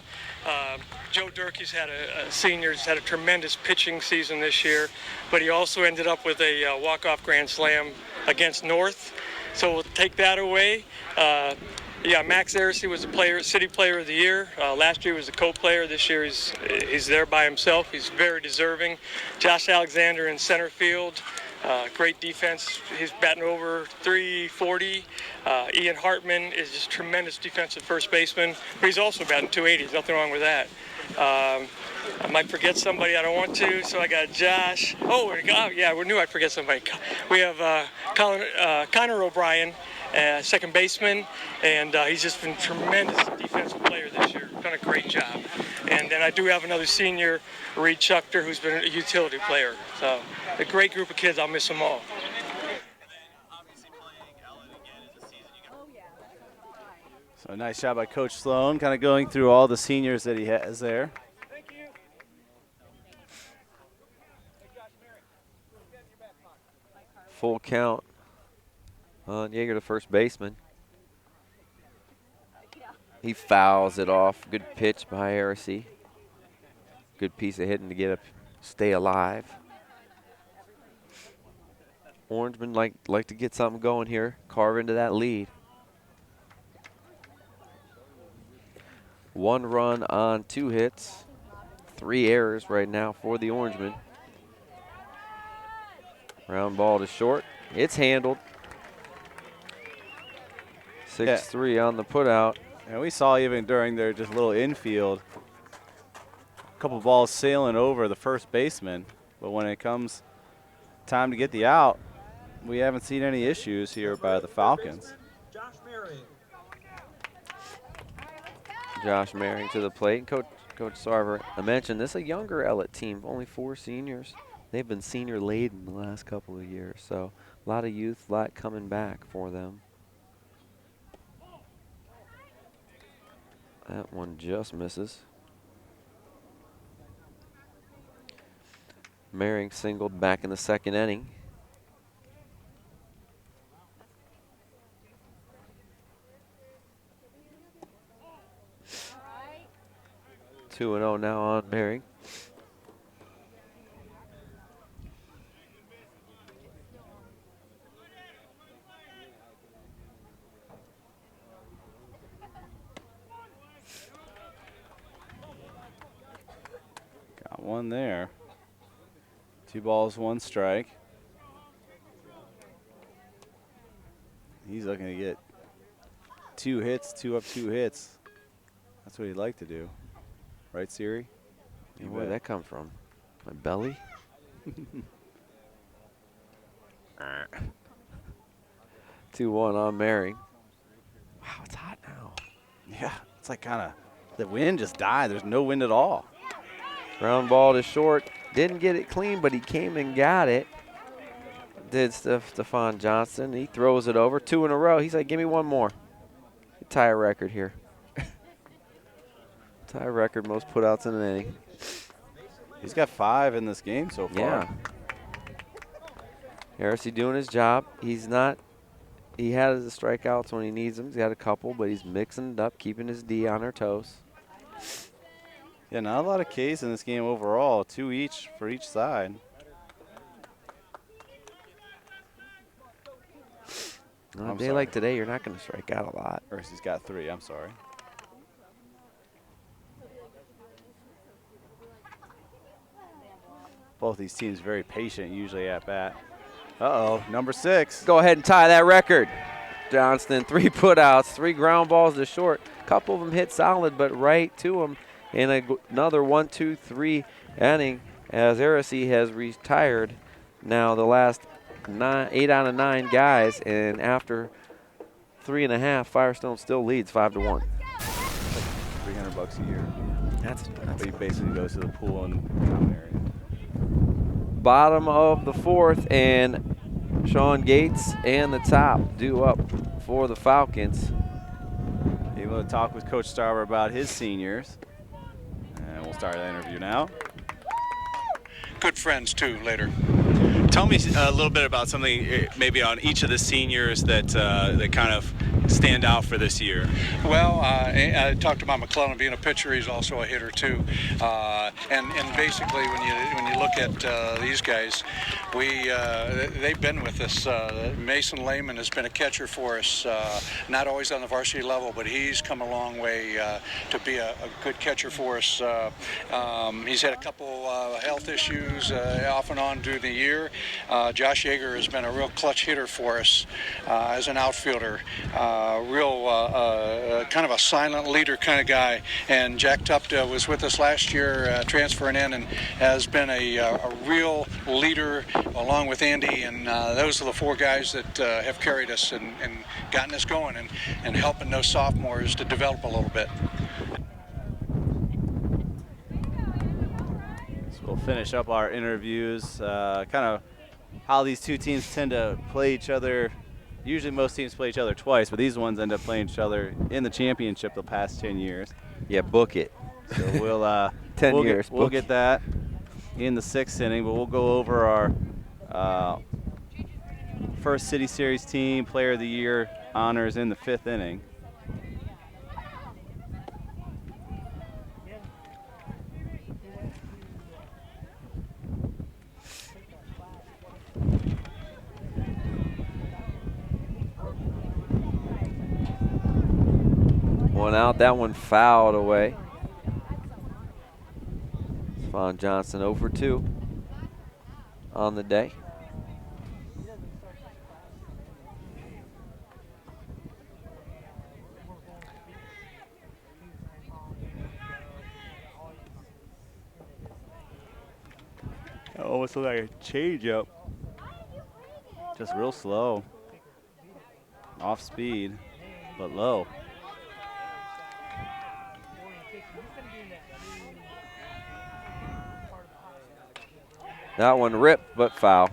E: Joe Durkee's had senior's had a tremendous pitching season this year, but he also ended up with a walk-off grand slam against North. So we'll take that away. Yeah, Max Arcee was the city player of the year. Last year he was a co-player. This year he's there by himself. He's very deserving. Josh Alexander in center field. Great defense. He's batting over 340. Ian Hartman is just tremendous defensive first baseman, but he's also batting 280. There's nothing wrong with that. I might forget somebody. I don't want to, so I got Josh. Oh, yeah, we knew I'd forget somebody. We have Connor O'Brien, second baseman, and he's just been a tremendous defensive player this year. Done a great job. And then I do have another senior, Reed Schuchter, who's been a utility player. So a great group of kids. I'll miss them all.
C: So a nice job by Coach Sloan, kind of going through all the seniors that he has there.
B: Full count on Yeager, the first baseman. He fouls it off. Good pitch by Heresy. Good piece of hitting to get up, stay alive. Orangemen like to get something going here, carve into that lead. 1 run on 2 hits, 3 errors right now for the Orangemen. Ground ball to short. It's handled. 6-3 on the putout.
C: And we saw even during their just little infield, a couple balls sailing over the first baseman. But when it comes time to get the out, we haven't seen any issues here by the Falcons.
B: Josh Merring to the plate. Coach Sarver, I mentioned this is a younger Ellet team, only 4 seniors. They've been senior laden the last couple of years, so a lot of youth, a lot coming back for them. That one just misses. Merring singled back in the 2nd inning. Right. 2-0 now on Merring.
C: Got one there. 2 balls, 1 strike. He's looking to get 2 hits, 2 hits. That's what he'd like to do. Right, Siri?
B: Yeah, where did that come from? My belly? 2-1 on Merring. Wow, it's hot now.
C: Yeah, it's like kind of, the wind just died. There's no wind at all.
B: Ground ball to short. Didn't get it clean, but he came and got it. Did Stephon Johnson. He throws it over. 2 in a row. He's like, give me one more. Tie a record here. Tie record, most putouts in an inning.
C: He's got 5 in this game so far.
B: Yeah. Heresy doing his job. He's not, he has the strikeouts when he needs them. He's got a couple, but he's mixing it up, keeping his D on her toes.
C: Yeah, not a lot of Ks in this game overall. 2 each for each side.
B: On a day like today, you're not going to strike out a lot.
C: He's got 3, I'm sorry. Both these teams very patient usually at bat. Uh-oh, number 6.
B: Go ahead and tie that record. Johnston, 3 putouts, 3 ground balls to short. A couple of them hit solid, but right to him. In another 1-2-3 inning as Heresy has retired now the last 8 out of 9 guys, and after 3.5, Firestone still leads 5-1.
C: $300 a year.
B: That's
C: he basically goes to the pool and common area.
B: Bottom of the 4th, and Sean Gates and the top due up for the Falcons.
C: Able to talk with Coach Starver about his seniors. And we'll start the interview now.
G: Good friends, too, later.
D: Tell me a little bit about something maybe on each of the seniors that that kind of stand out for this year?
G: Well, I talked about McClellan being a pitcher. He's also a hitter too. And basically, when you look at these guys, they've been with us. Mason Lehman has been a catcher for us, not always on the varsity level, but he's come a long way to be a good catcher for us. He's had a couple health issues off and on through the year. Josh Yeager has been a real clutch hitter for us as an outfielder. Kind of a silent leader kind of guy. And Jack Tupta was with us last year, transferring in, and has been a real leader along with Andy. And those are the 4 guys that have carried us and gotten us going and helping those sophomores to develop a little bit.
C: So we'll finish up our interviews, kind of how these two teams tend to play each other. Usually most teams play each other twice, but these ones end up playing each other in the championship the past 10 years.
B: Yeah, book it.
C: So we'll
B: 10 years.
C: We'll get that in the 6th inning, but we'll go over our first City Series team Player of the Year honors in the 5th inning.
B: One out, that one fouled away. Stephon Johnson 0 for 2 on the day.
C: It almost looked like a change-up. Just real slow. Off speed, but low.
B: That one ripped, but foul.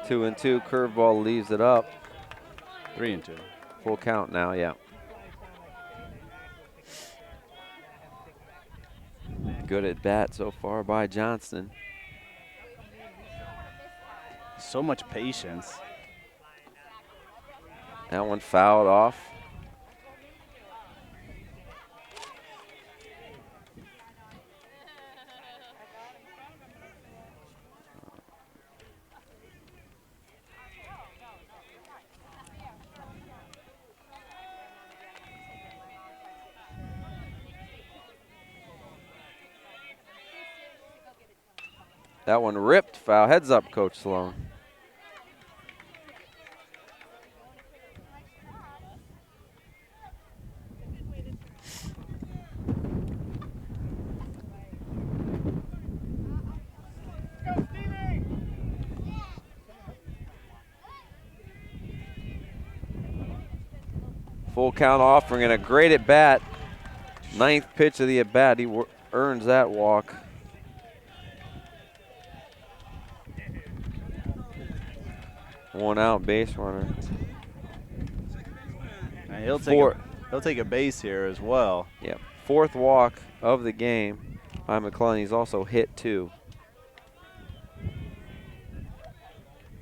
B: Two and two, curveball leaves it up.
C: 3-2.
B: Full count now, yeah. Good at bat so far by Johnston.
C: So much patience.
B: That one fouled off. That one ripped, foul. Heads up, Coach Sloan. Full count offering and a great at bat. 9th pitch of the at bat. He earns that walk. One out, base runner.
C: And he'll take a base here as well.
B: Yep. 4th walk of the game by McClellan. He's also hit 2.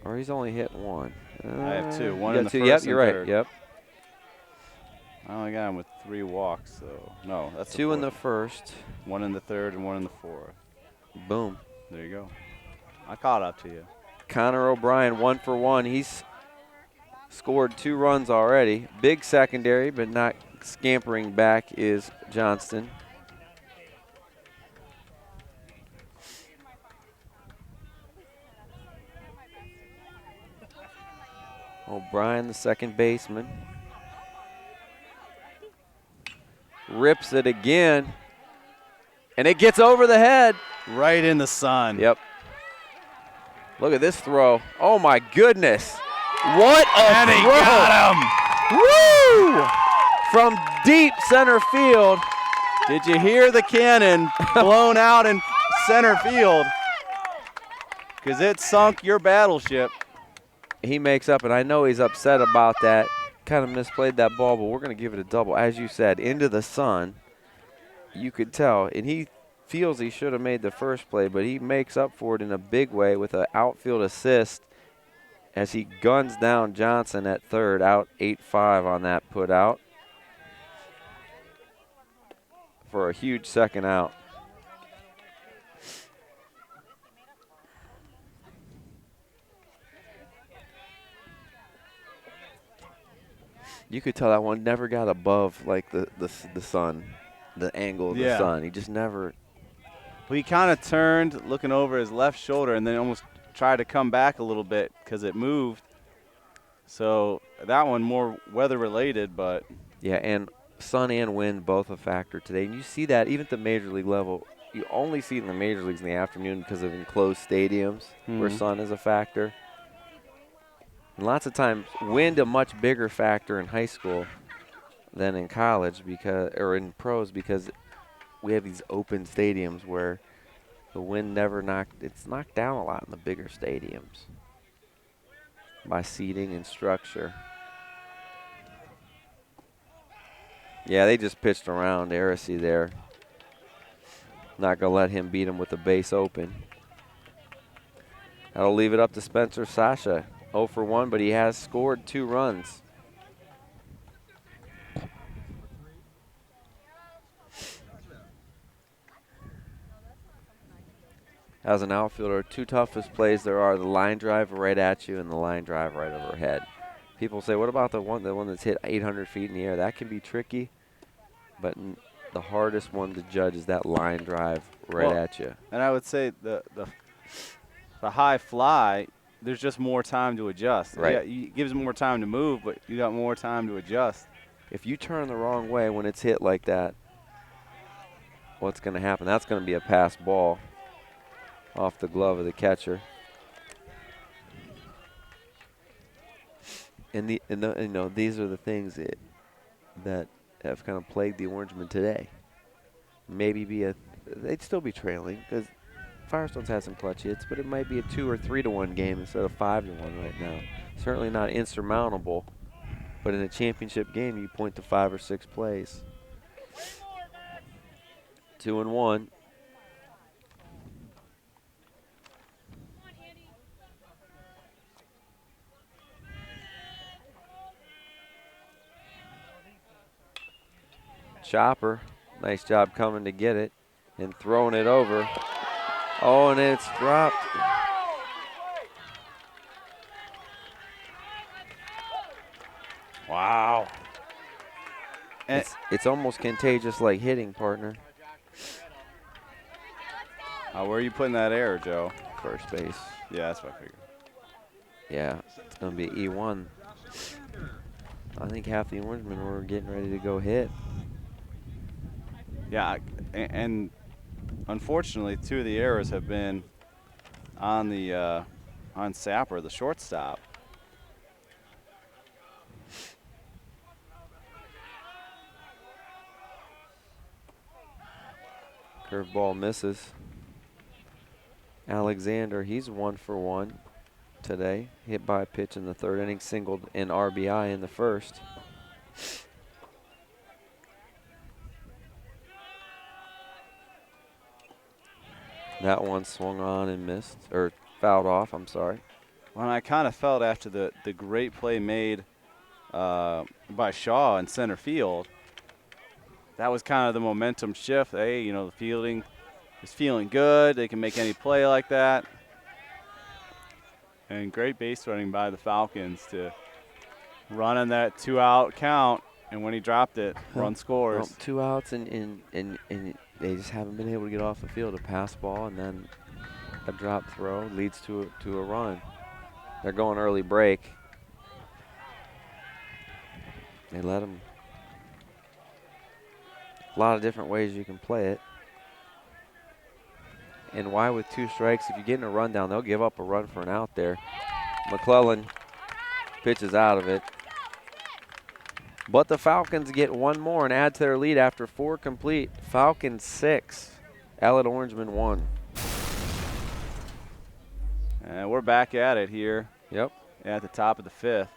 B: Or he's only hit 1.
C: I have 2. One in the
B: 2.
C: first.
B: Yep, you're
C: and
B: right.
C: third.
B: Yep.
C: I only got him with 3 walks, so no, that's
B: 2 in the first.
C: 1 in the 3rd and 1 in the 4th.
B: Boom.
C: There you go. I caught up to you.
B: Connor O'Brien 1 for 1. He's scored 2 runs already. Big secondary, but not scampering back is Johnston. O'Brien, the second baseman. Rips it again. And it gets over the head.
C: Right in the sun.
B: Yep. Look at this throw. Oh, my goodness. What a
C: and
B: throw.
C: He got him.
B: Woo! From deep center field.
C: Did you hear the cannon blown out in center field? because it sunk your battleship.
B: He makes up, and I know he's upset about that. Kind of misplayed that ball, but we're going to give it a double. As you said, into the sun. You could tell, and he feels he should have made the first play, but he makes up for it in a big way with an outfield assist as he guns down Johnson at third, out 8-5 on that put out for a huge second out. You could tell that one never got above like the sun, the angle of the sun. He just never.
C: Well, he kind of turned looking over his left shoulder and then almost tried to come back a little bit because it moved. So that one more weather related, but.
B: Yeah, and sun and wind both a factor today. And you see that even at the major league level. You only see it in the major leagues in the afternoon because of enclosed stadiums where sun is a factor. And lots of times, wind a much bigger factor in high school than in college or in pros because we have these open stadiums where the wind it's knocked down a lot in the bigger stadiums by seating and structure. Yeah, they just pitched around Aracey there. Not going to let him beat him with the base open. That'll leave it up to Spencer Sasha. 0 for 1, but he has scored 2 runs. As an outfielder, 2 toughest plays there are the line drive right at you and the line drive right overhead. People say, what about the one that's hit 800 feet in the air? That can be tricky, but the hardest one to judge is that line drive right at you.
C: And I would say the high fly, there's just more time to adjust.
B: Right.
C: Yeah, it gives more time to move, but you got more time to adjust.
B: If you turn the wrong way when it's hit like that, what's going to happen? That's going to be a pass ball off the glove of the catcher. And these are the things that have kind of plagued the Orangemen today. Maybe they'd still be trailing because Firestone's had some clutch hits, but it might be a 2 or 3 to 1 game instead of 5 to 1 right now. Certainly not insurmountable, but in a championship game, you point to 5 or 6 plays. 2-1. Chopper, nice job coming to get it and throwing it over. Oh, and it's dropped.
C: Wow.
B: It's almost contagious like hitting, partner.
C: Where are you putting that error, Joe?
B: First base.
C: Yeah, that's what I figured.
B: Yeah, it's going to be E1. I think half the Orangemen were getting ready to go hit.
C: Yeah, and unfortunately, 2 of the errors have been on Sapper, the shortstop.
B: Curveball misses. Alexander, he's 1 for 1 today. Hit by a pitch in the 3rd inning, singled in RBI in the 1st. That one swung on and missed, or fouled off, I'm sorry.
C: Well, I kind of felt after the great play made by Shaw in center field, that was kind of the momentum shift. Hey, the fielding is feeling good. They can make any play like that. And great base running by the Falcons to run on that 2-out count. And when he dropped it, run scores.
B: Well, 2 outs, and they just haven't been able to get off the field. A pass ball and then a drop throw leads to a run. They're going early break. They let them. A lot of different ways you can play it. And why with 2 strikes? If you're getting a run down, they'll give up a run for an out there. McClellan pitches out of it. But the Falcons get 1 more and add to their lead after 4 complete. Falcons 6, Ellet Orangemen 1.
C: And we're back at it here.
B: Yep.
C: At the top of the 5th.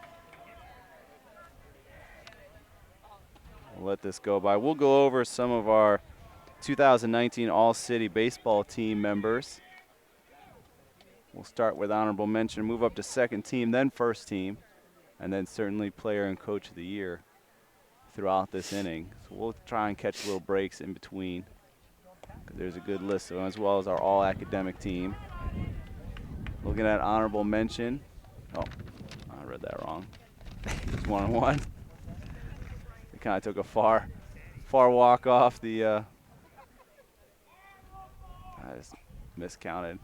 C: We'll let this go by. We'll go over some of our 2019 All-City baseball team members. We'll start with honorable mention, move up to second team, then first team, and then certainly player and coach of the year throughout this inning. So we'll try and catch little breaks in between. There's a good list of them, as well as our all-academic team. Looking at honorable mention. Oh, I read that wrong. It's 1-1. They kind of took a far walk off the. I just miscounted.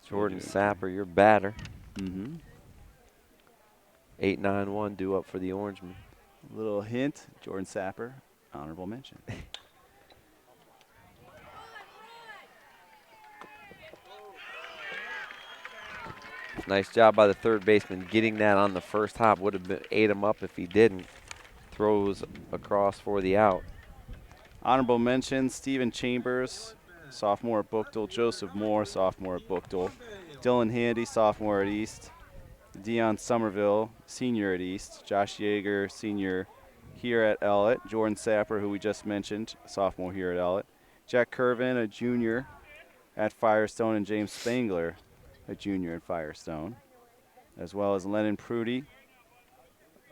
B: Jordan Sapper, your batter.
C: Mm-hmm.
B: 8-9-1 due up for the Orangemen.
C: Little hint, Jordan Sapper, honorable mention.
B: Nice job by the third baseman getting that on the first hop. Would have ate him up if he didn't. Throws across for the out.
C: Honorable mention, Stephen Chambers, sophomore at Bookdale. Joseph Moore, sophomore at Bookdale. Dylan Handy, sophomore at East. Dion Somerville, senior at East. Josh Yeager, senior here at Ellet. Jordan Sapper, who we just mentioned, sophomore here at Ellet. Jack Curvin, a junior at Firestone, and James Spangler, a junior at Firestone, as well as Lennon Prudy,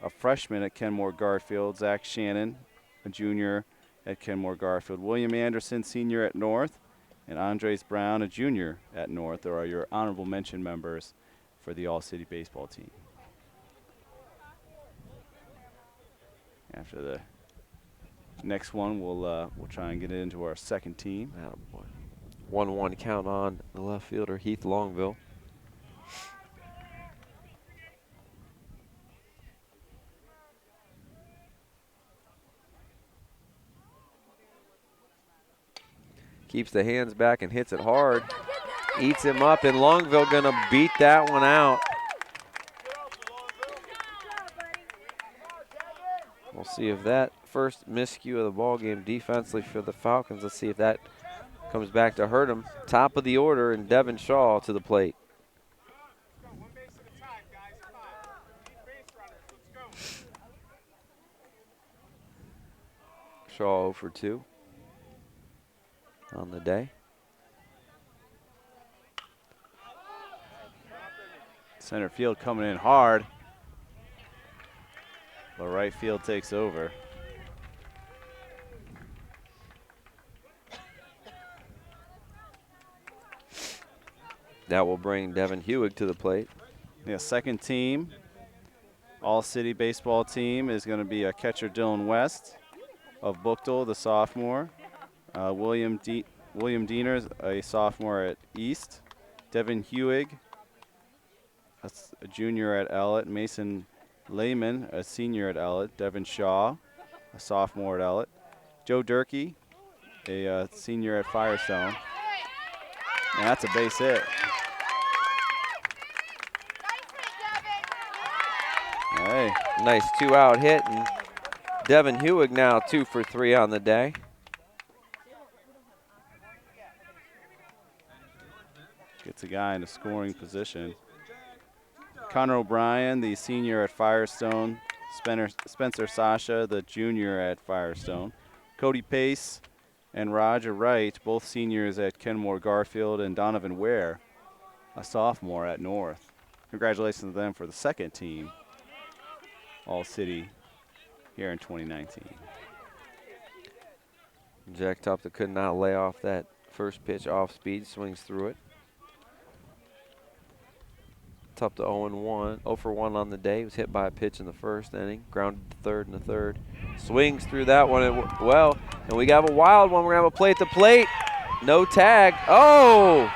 C: a freshman at Kenmore Garfield. Zach Shannon, a junior at Kenmore Garfield. William Anderson, senior at North, and Andres Brown, a junior at North. There are your honorable mention members for the All-City baseball team. After the next one, we'll try and get it into our second team.
B: Attaboy. 1-1 count on the left fielder, Heath Longville. Keeps the hands back and hits it hard. Eats him up, and Longville gonna beat that one out. We'll see if that first miscue of the ball game defensively for the Falcons, let's see if that comes back to hurt him. Top of the order, and Devin Shaw to the plate. Shaw 0 for 2 on the day.
C: Center field coming in hard, but right field takes over.
B: That will bring Devin Hewig to the plate.
C: Yeah, second team, all-city baseball team is going to be a catcher Dylan West of Bookdale, the sophomore. William Dieners, a sophomore at East. Devin Hewig, a junior at Ellet. Mason Lehman, a senior at Ellet. Devin Shaw, a sophomore at Ellet. Joe Durkee, a senior at Firestone. And that's a base hit. Hey.
B: Nice 2-out hit, and Devin Hewig now 2 for 3 on the day.
C: Gets a guy in a scoring position. Connor O'Brien, the senior at Firestone. Spencer Sasha, the junior at Firestone. Cody Pace and Roger Wright, both seniors at Kenmore Garfield, and Donovan Ware, a sophomore at North. Congratulations to them for the second team All-City here in 2019.
B: Jack Tupta could not lay off that first pitch off speed, swings through it. Tupta 0 for 1 on the day. He was hit by a pitch in the first inning, grounded to third in the third. Swings through that one well, and we got a wild one. We're going to have a plate to plate. No tag. Oh!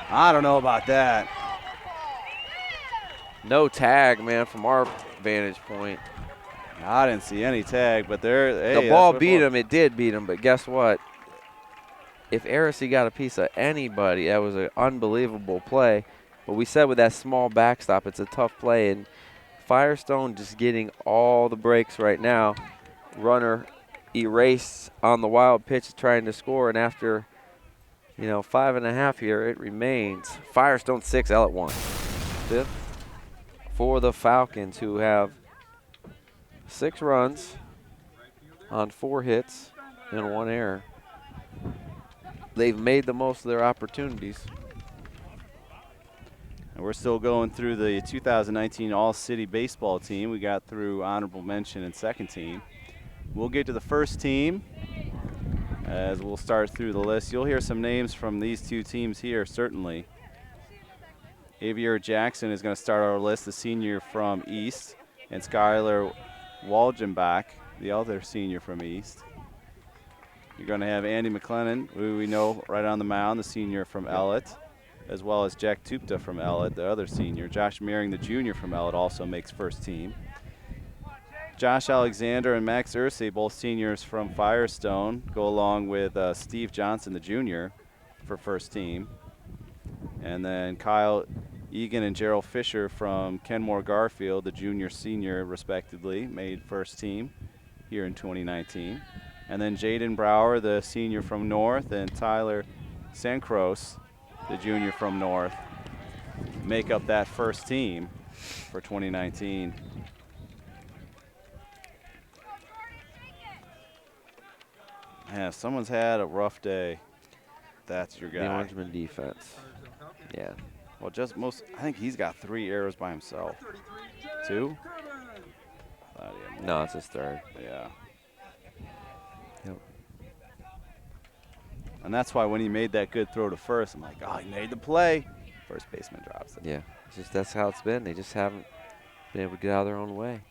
C: I don't know about that.
B: No tag, man, from our vantage point.
C: I didn't see any tag, but there. Hey,
B: the ball beat him. It did beat him, but guess what? If Aracy got a piece of anybody, that was an unbelievable play. But we said with that small backstop, it's a tough play, and Firestone just getting all the breaks right now. Runner erased on the wild pitch trying to score, and after 5.5 here, it remains Firestone 6, Ellet 1. Fifth for the Falcons, who have 6 runs on 4 hits and 1 error. They've made the most of their opportunities.
C: And we're still going through the 2019 All-City Baseball team. We got through honorable mention and second team. We'll get to the first team as we'll start through the list. You'll hear some names from these 2 teams here, certainly. Avier Jackson is going to start our list, the senior from East, and Skylar Walgenbach, the other senior from East. You're going to have Andy McLennan, who we know right on the mound, the senior from Ellet, as well as Jack Tupta from Ellet, the other senior. Josh Meering, the junior from Ellet, also makes first team. Josh Alexander and Max Ursay, both seniors from Firestone, go along with Steve Johnson, the junior, for first team. And then Kyle Egan and Gerald Fisher from Kenmore Garfield, the junior, senior, respectively, made first team here in 2019. And then Jaden Brower, the senior from North, and Tyler Sancros, the junior from North, make up that first team for 2019. Yeah, someone's had a rough day. That's your guy.
B: The Orangemen defense. Yeah.
C: Well, I think he's got 3 errors by himself. 2?
B: No, it's his 3rd.
C: Yeah.
B: Yep.
C: And that's why when he made that good throw to first, I'm like, oh, he made the play. First baseman drops it.
B: Yeah, that's how it's been. They just haven't been able to get out of their own way.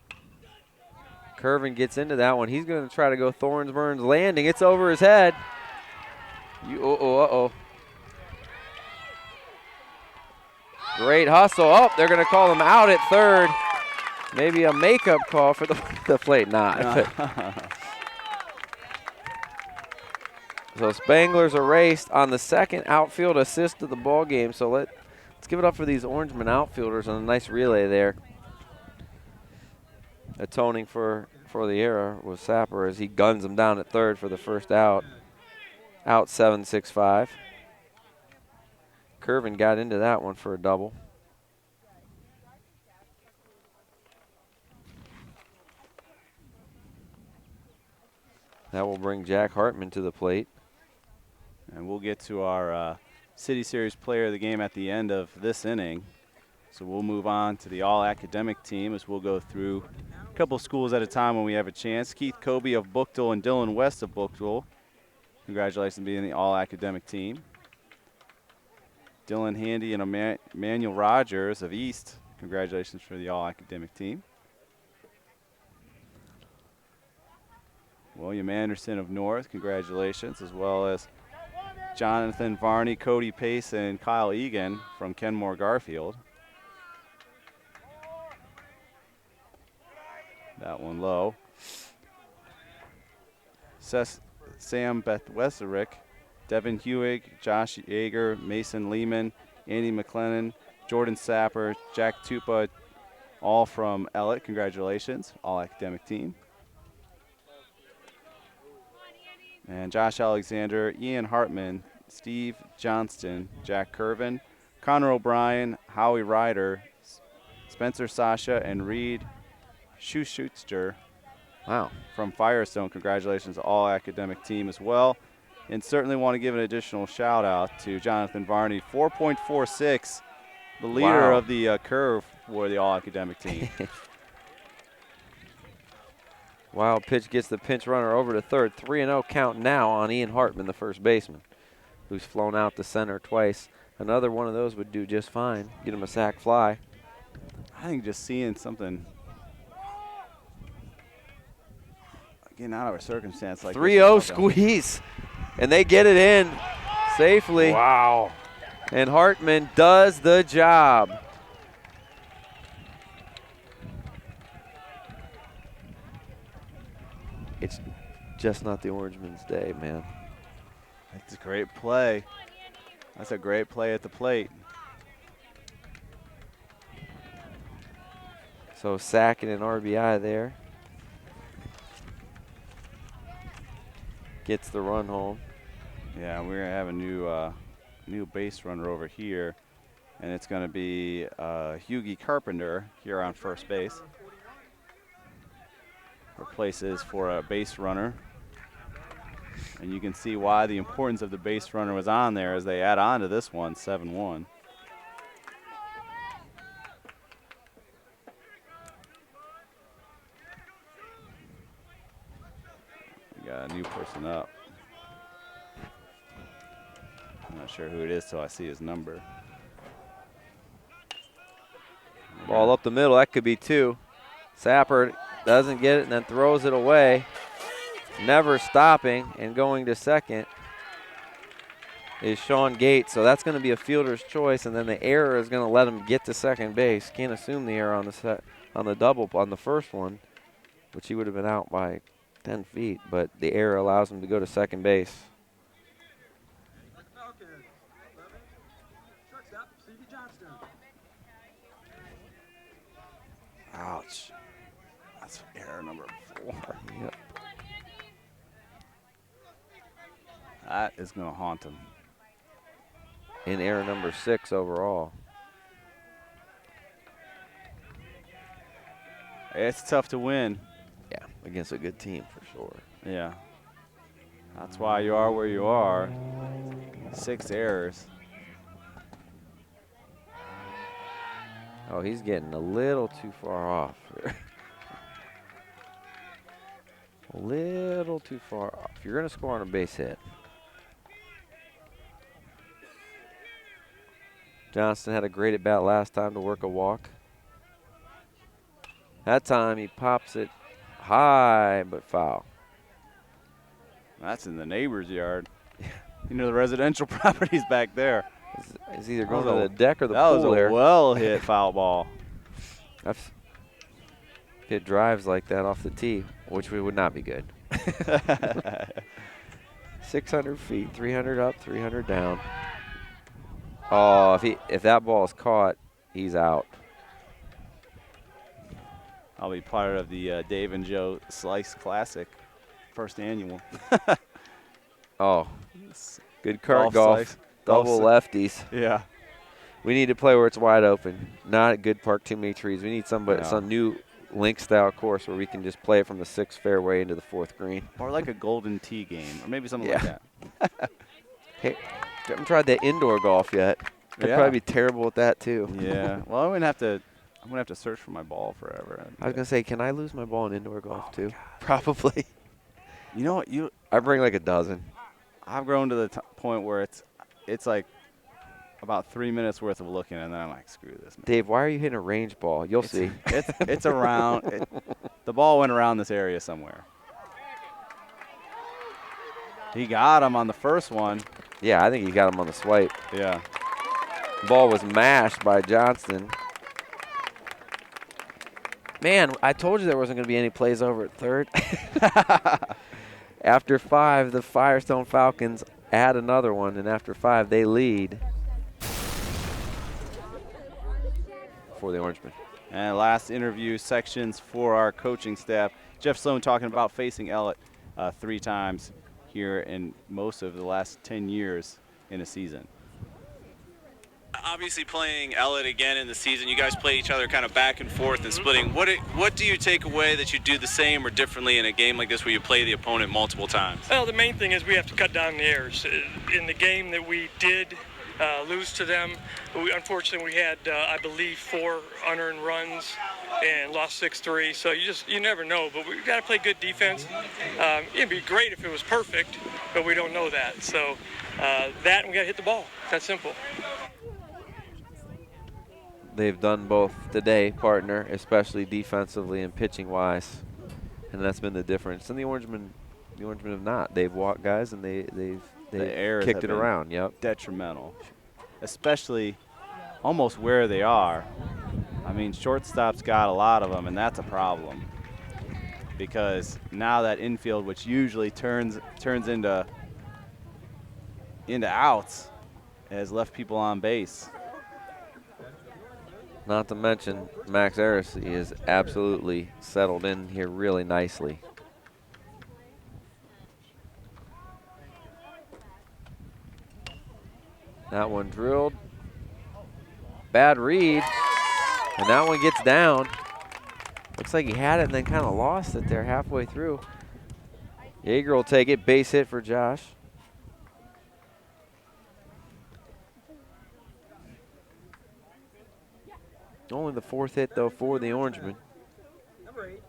B: Curvin gets into that one. He's going to try to go Thornsburns landing. It's over his head. Uh-oh. Great hustle. Oh, they're going to call him out at third. Maybe a makeup call for the plate. Not. So Spangler's erased on the second outfield assist of the ball game. So let's give it up for these Orangemen outfielders on a nice relay there. Atoning for the error was Sapper as he guns him down at third for the first out. Out 7-6-5. Curvin got into that one for a double. That will bring Jack Hartman to the plate.
C: And we'll get to our City Series player of the game at the end of this inning. So we'll move on to the all-academic team as we'll go through a couple schools at a time when we have a chance. Keith Kobe of Bookdale and Dylan West of Bookdale. Congratulations on being the all-academic team. Dylan Handy and Emmanuel Rogers of East. Congratulations for the all-academic team. William Anderson of North, congratulations, as well as Jonathan Varney, Cody Pace, and Kyle Egan from Kenmore Garfield. That one low. Sam Beth Westerick, Devin Hewig, Josh Yeager, Mason Lehman, Andy McLennan, Jordan Sapper, Jack Tupa, all from Ellet. Congratulations, all academic team. And Josh Alexander, Ian Hartman, Steve Johnston, Jack Curvin, Connor O'Brien, Howie Ryder, Spencer Sasha, and Reed Schuster.
B: Wow.
C: From Firestone. Congratulations to all academic team as well. And certainly want to give an additional shout out to Jonathan Varney, 4.46, the leader of the curve for the all academic team.
B: Wild pitch gets the pinch runner over to third. 3-0 count now on Ian Hartman, the first baseman, who's flown out to center twice. Another one of those would do just fine. Get him a sac fly.
C: I think just seeing something getting out of a circumstance like
B: 3-0 squeeze, and they get it in safely.
C: Wow.
B: And Hartman does the job. It's just not the Orangemen's day, man.
C: That's a great play. That's a great play at the plate.
B: So sack and an RBI there. gets the run home.
C: Yeah, we're going to have a new base runner over here, and it's going to be Yeager Carpenter here on first base. Replaces for a base runner. And you can see why the importance of the base runner was on there as they add on to this one, 7-1. We got a new person up. I'm not sure who it is till I see his number.
B: Ball up the middle, that could be 2. Sapper doesn't get it and then throws it away. Never stopping and going to second is Sean Gates. So that's going to be a fielder's choice, and then the error is going to let him get to second base. Can't assume the error on the double on the first one, which he would have been out by 10 feet, but the error allows him to go to second base.
C: Ouch. That's error number 4.
B: Yep.
C: That is going to haunt him.
B: In error number 6 overall.
C: It's tough to win.
B: Yeah, against a good team for sure.
C: Yeah. That's why you are where you are. 6 errors.
B: Oh, he's getting a little too far off. A little too far off. You're going to score on a base hit. Johnston had a great at bat last time to work a walk. That time he pops it high but foul.
C: That's in the neighbor's yard. You know, the residential properties back there.
B: It's either going to the deck or the
C: pool.
B: That was
C: a well-hit foul ball.
B: I've hit drives like that off the tee, which would not be good. 600 feet, 300 up, 300 down. Oh, if that ball is caught, he's out.
C: I'll be part of the Dave and Joe Slice Classic, first annual.
B: Oh, good card golf. Double lefties.
C: Yeah.
B: We need to play where it's wide open. Not at Good Park, too many trees. We need some new link-style course where we can just play it from the 6th fairway into the 4th green.
C: Or like a golden tee game, or maybe something like that.
B: Hey, haven't tried that indoor golf yet. I'd probably be terrible at that too.
C: Yeah. Well, I'm gonna have to search for my ball forever.
B: I was gonna say, can I lose my ball in indoor golf too? Probably.
C: You know what?
B: I bring like a dozen.
C: I've grown to the point where it's like about 3 minutes worth of looking, and then I'm like, screw this, man.
B: Dave, why are you hitting a range ball? You'll see.
C: It's around. The ball went around this area somewhere. He got him on the first one.
B: Yeah, I think he got him on the swipe.
C: Yeah.
B: Ball was mashed by Johnston. Man, I told you there wasn't going to be any plays over at third. After 5, the Firestone Falcons add another one, and after 5, they lead for the Orangemen.
C: And last interview sections for our coaching staff. Jeff Sloan talking about facing Ellet 3 times here in most of the last 10 years in a season.
D: Obviously playing Ellet again in the season, you guys play each other kind of back and forth and splitting. What do you take away that you do the same or differently in a game like this where you play the opponent multiple times?
E: Well, the main thing is we have to cut down the errors. In the game that we did lose to them, unfortunately we had, I believe, 4 unearned runs and lost 6-3. So you never know, but we've got to play good defense. It'd be great if it was perfect, but we don't know that. So that, and we got to hit the ball. That's simple.
B: They've done both today, partner, especially defensively and pitching-wise, and that's been the difference. And the Orangemen have not. They've walked guys and they've kicked it around. Yep.
C: Detrimental, especially almost where they are. I mean, shortstop's got a lot of them, and that's a problem because now that infield, which usually turns into outs, has left people on base.
B: Not to mention, Max Arisi is absolutely settled in here really nicely. That one drilled. Bad read. And that one gets down. Looks like he had it and then kind of lost it there halfway through. Yeager will take it. Base hit for Josh. Only the 4th hit, though, for the Orangemen.
F: Number 8,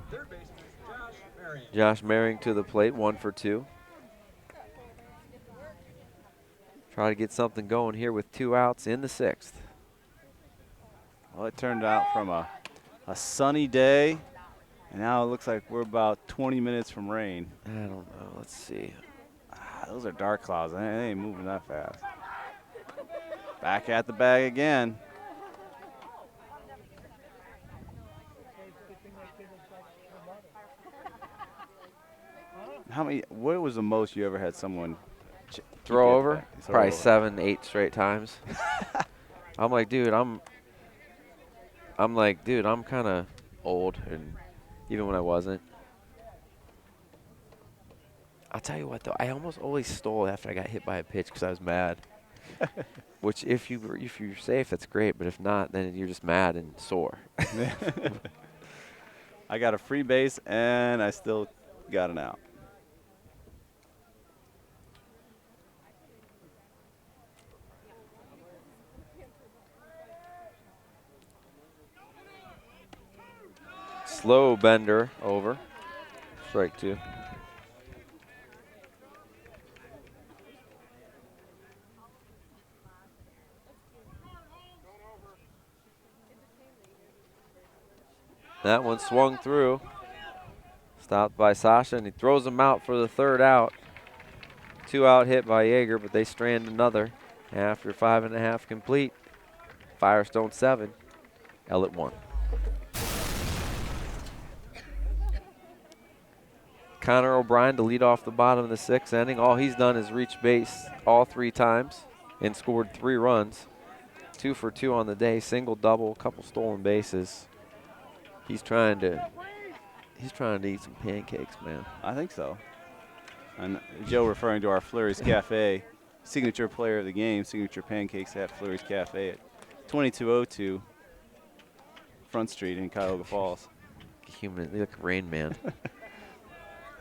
F: third baseman, Josh Marion.
B: Josh Merring to the plate, 1 for 2. Try to get something going here with 2 outs in the 6th.
C: Well, it turned out from a sunny day, and now it looks like we're about 20 minutes from rain.
B: I don't know. Let's see.
C: Those are dark clouds. They ain't moving that fast. Back at the bag again. What was the most you ever had someone
B: Throw over?
C: Throw
B: Probably
C: over.
B: 7, 8 straight times. I'm like, dude, I'm kind of old, and even when I wasn't. I'll tell you what, though, I almost always stole after I got hit by a pitch because I was mad. Which, if you're safe, that's great. But if not, then you're just mad and sore.
C: I got a free base, and I still got an out.
B: Slow bender over. Strike 2. That one swung through. Stopped by Sasha, and he throws him out for the 3rd out. 2 out hit by Yeager, but they strand another after 5.5 complete. Firestone 7, Ellet 1. Connor O'Brien to lead off the bottom of the 6th inning. All he's done is reach base all 3 times and scored 3 runs. 2 for 2 on the day, single, double, couple stolen bases. He's trying to eat some pancakes, man.
C: I think so. And Joe referring to our Fleury's Cafe, signature player of the game, signature pancakes at Fleury's Cafe at 2202 Front Street in Cuyahoga Falls.
B: Human, they look like Rain Man.
C: I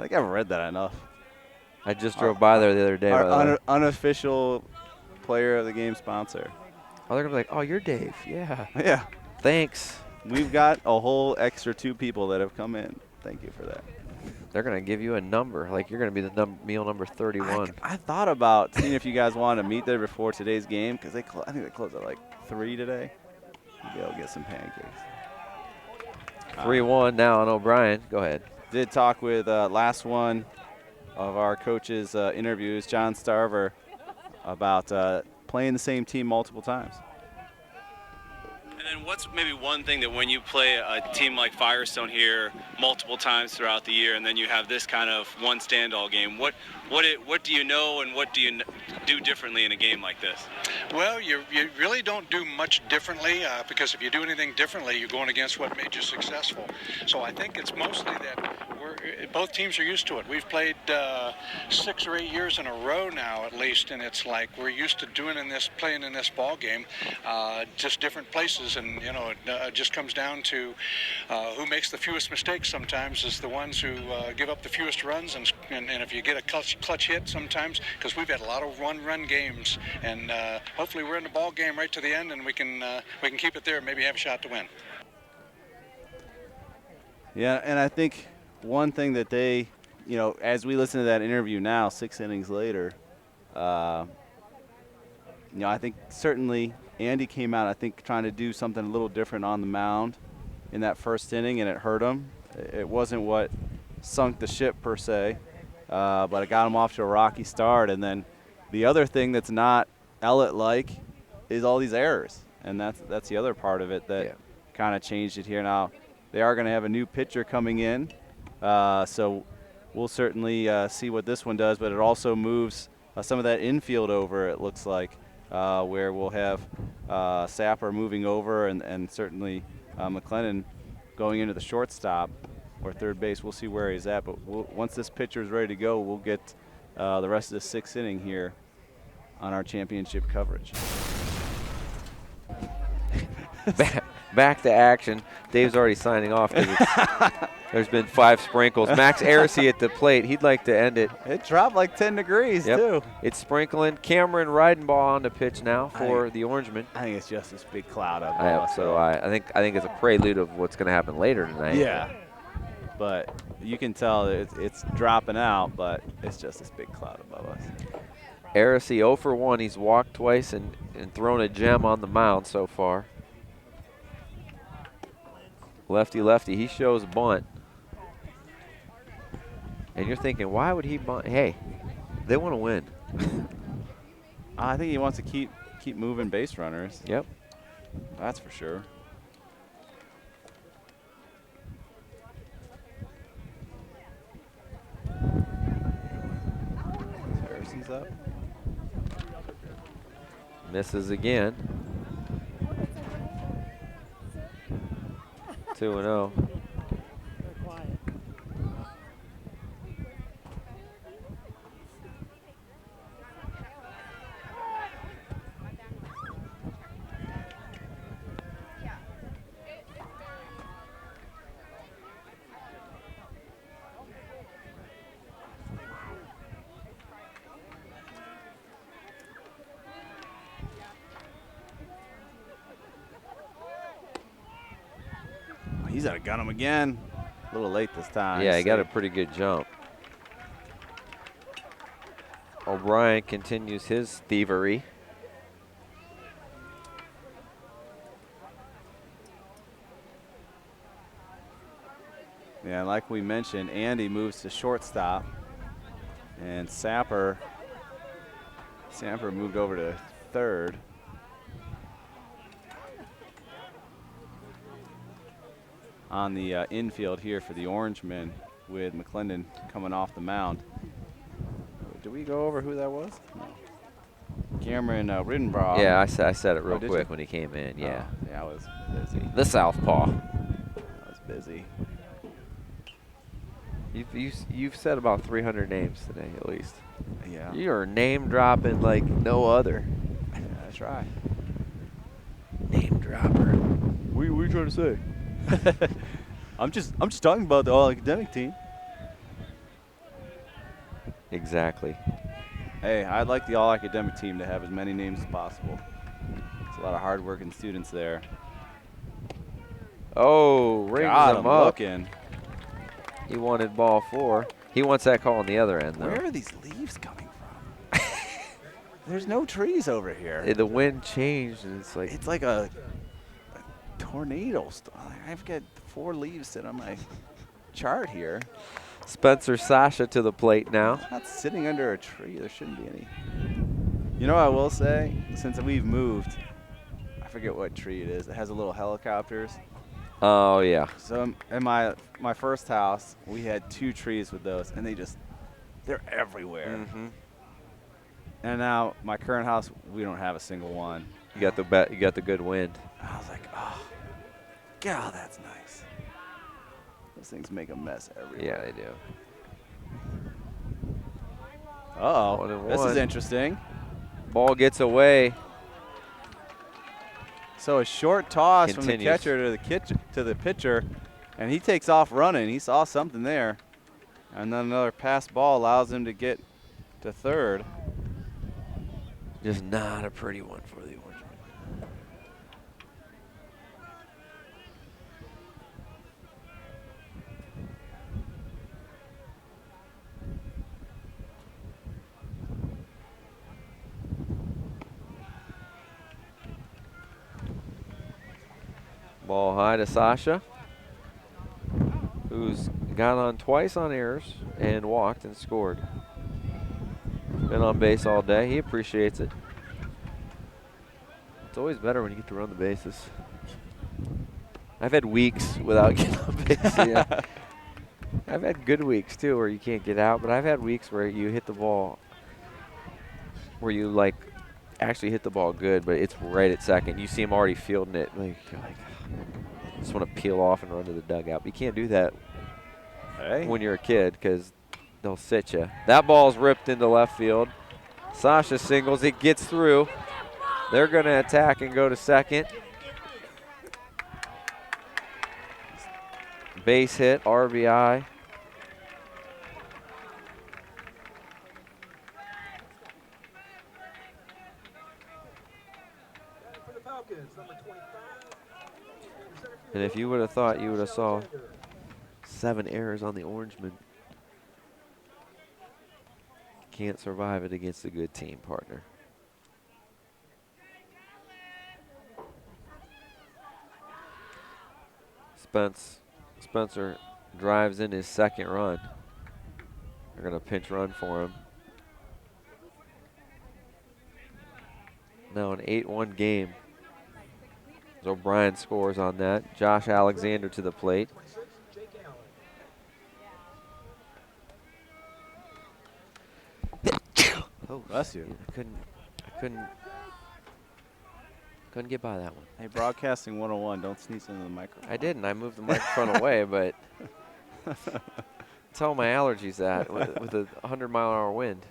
C: think I haven't read that enough.
B: I just drove by there the other day.
C: Our unofficial player of the game sponsor.
B: Oh, they're gonna be like, oh, you're Dave. Yeah.
C: Yeah.
B: Thanks.
C: We've got a whole extra 2 people that have come in. Thank you for that.
B: They're going to give you a number. Like, you're going to be the meal number 31.
C: I thought about seeing if you guys wanted to meet there before today's game, because I think they close at like 3 today. Maybe I'll get some pancakes.
B: 3-1 now on O'Brien. Go ahead.
C: Did talk with last one of our coaches' interviews, John Starver, about playing the same team multiple times.
D: And then what's maybe one thing that when you play a team like Firestone here multiple times throughout the year, and then you have this kind of one stand-all game, what do you know and what do you do differently in a game like this?
G: Well, you really don't do much differently because if you do anything differently, you're going against what made you successful. So I think it's mostly that both teams are used to it. We've played 6 or 8 years in a row now, at least, and it's like we're used to playing in this ball game, just different places, and it just comes down to who makes the fewest mistakes. Sometimes is the ones who give up the fewest runs, and if you get a clutch hit sometimes, because we've had a lot of run games, and hopefully we're in the ball game right to the end, and we can keep it there and maybe have a shot to win.
C: Yeah, and I think one thing that they, as we listen to that interview now, 6 innings later, I think certainly Andy came out, I think, trying to do something a little different on the mound in that first inning, and it hurt him. It wasn't what sunk the ship per se, but it got him off to a rocky start. And then the other thing that's not Ellet-like is all these errors, and that's the other part of it that kind of changed it here. Now they are going to have a new pitcher coming in, so we'll certainly see what this one does, but it also moves some of that infield over, it looks like, where we'll have Sapper moving over and certainly McLennan going into the shortstop or third base. We'll see where he's at, but once this pitcher is ready to go, we'll get the rest of the 6th inning here on our championship coverage.
B: Back to action. Dave's already signing off because there's been 5 sprinkles. Max Aracey at the plate. He'd like to end it.
C: It dropped like 10 degrees, too.
B: It's sprinkling. Cameron Ridenbaugh on the pitch now for the Orangemen.
C: I think it's just this big cloud up.
B: So do I. I think it's a prelude of what's going to happen later tonight.
C: Yeah. But you can tell that it's dropping out, but it's just this big cloud above us.
B: Aracey 0 for 1. He's walked twice and thrown a gem on the mound so far. Lefty, he shows bunt. And you're thinking, why would he bunt? Hey, they want to win.
C: I think he wants to keep moving base runners.
B: Yep.
C: That's for sure. Harrison's up.
B: Misses again. 2-0.
C: He's got to gun him again. A little late this time.
B: Yeah, he got a pretty good jump. O'Brien continues his thievery.
C: Yeah, like we mentioned, Andy moves to shortstop, and Sapper moved over to third. On the infield here for the Orangemen, with McClendon coming off the mound. Did we go over who that was? No. Cameron Ridenbaugh.
B: Yeah, I said it real quick
C: you?
B: when he came in. Yeah.
C: Oh, yeah, I was busy.
B: The southpaw.
C: I was busy.
B: You've said about 300 names today, at least.
C: Yeah.
B: You are name dropping like no other.
C: I try.
B: Name dropper.
C: What are you trying to say? I'm just talking about the all-academic team.
B: Exactly.
C: Hey, I'd like the all-academic team to have as many names as possible. There's a lot of hard-working students there.
B: Oh, rings
C: God,
B: him
C: I'm
B: up.
C: looking.
B: He wanted ball 4. He wants that call on the other end, though.
C: Where are these leaves coming from? There's no trees over here.
B: The wind changed, and it's
C: like a tornado. I've got 4 leaves sitting on my chart here.
B: Spencer Sasha to the plate now.
C: Not sitting under a tree. There shouldn't be any. You know what I will say? Since we've moved, I forget what tree it is. It has a little helicopters.
B: Oh, yeah.
C: So in my first house, we had 2 trees with those, and they're everywhere.
B: Mm-hmm.
C: And now my current house, we don't have a single one.
B: You got the good wind.
C: I was like, oh, God, that's nice. Those things make a mess everywhere.
B: Yeah, they do.
C: Uh-oh, this is interesting.
B: Ball gets away.
C: So a short toss
B: Continues.
C: from the catcher to the pitcher, and he takes off running. He saw something there. And then another pass ball allows him to get to third.
B: Just not a pretty one for the Orangemen. Ball high to Sasha, who's got on twice on errors and walked and scored. Been on base all day. He appreciates it. It's always better when you get to run the bases. I've had weeks without getting on base. Yeah. I've had good weeks too where you can't get out, but I've had weeks where you hit the ball, where you like actually hit the ball good, but it's right at second. You see him already fielding it. Like, you're like, I just want to peel off and run to the dugout. But you can't do that when you're a kid because they'll sit you. That ball's ripped into left field. Sasha singles, it gets through. They're going to attack and go to second. Base hit, RBI.
F: For the Falcons, number 25.
B: And if you would have thought you would have saw 7 errors on the Orangemen, can't survive it against a good team partner. Spencer drives in his second run. They're going to pinch run for him. Now an 8-1 game. As O'Brien scores on that. Josh Alexander to the plate.
C: Oh, bless you.
B: I couldn't get by that one.
C: Hey, Broadcasting 101, don't sneeze into the microphone.
B: I didn't. I moved the microphone away, but tell my allergies that with a 100-mile-an-hour wind.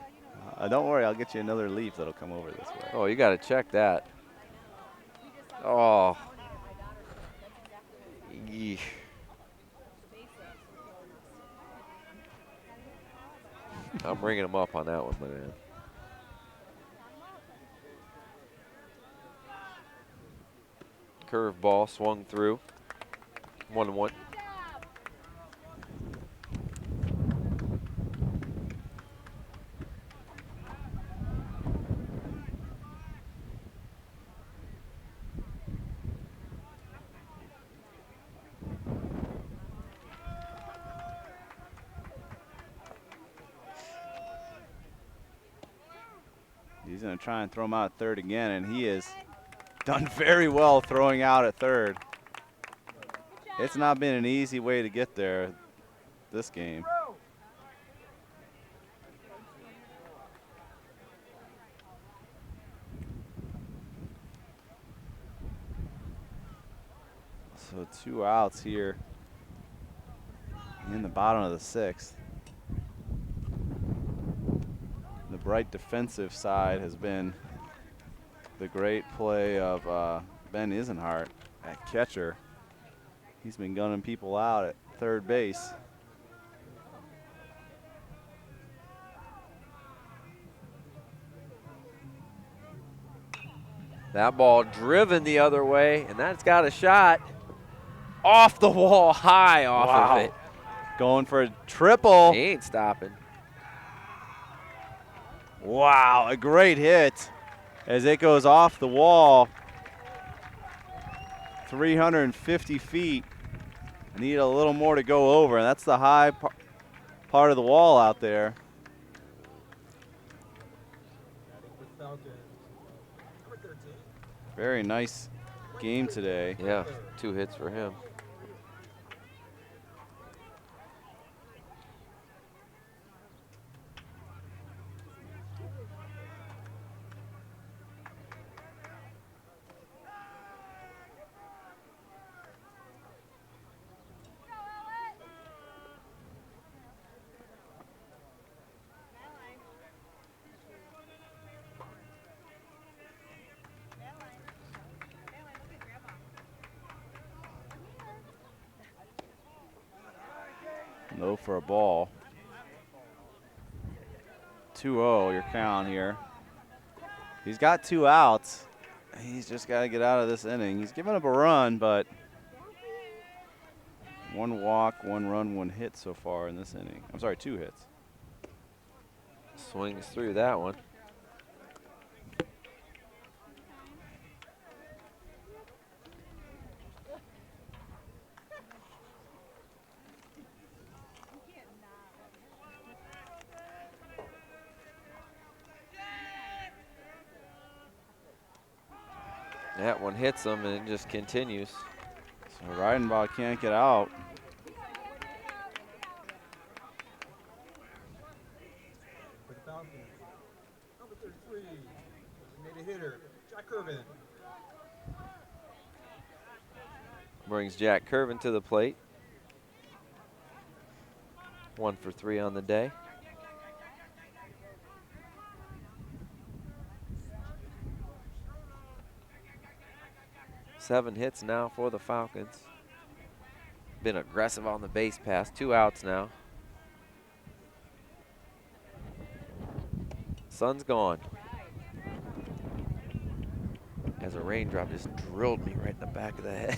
C: Don't worry, I'll get you another leaf that'll come over this way.
B: Oh, you got to check that. Oh. Yeesh. I'm bringing him up on that one, my man. Curve ball swung through. 1-1.
C: He's going to try and throw him out at third again, and he has done very well throwing out at third. It's not been an easy way to get there this game. So 2 outs here in the bottom of the 6th. The bright defensive side has been the great play of Ben Isenhart at catcher. He's been gunning people out at third base.
B: That ball driven the other way, and that's got a shot off the wall, high off of it.
C: Going for a triple.
B: He ain't stopping.
C: Wow, a great hit as it goes off the wall. 350 feet. Need a little more to go over, and that's the high part of the wall out there. Very nice game today.
B: Yeah, 2 hits for him.
C: Low for a ball. 2-0 your count here. He's got 2 outs. He's just got to get out of this inning. He's given up a run, but 1 walk, 1 run, 1 hit so far in this inning. I'm sorry, 2 hits.
B: Swings through that one. That one hits him and it just continues.
C: So Reidenbach can't get out.
F: For the Falcons, number 33, designated hitter, Jack Curvin.
B: Brings Jack Curvin to the plate. 1 for 3 on the day. 7 hits now for the Falcons. Been aggressive on the base pass. 2 outs now. Sun's gone. As a raindrop just drilled me right in the back of the head.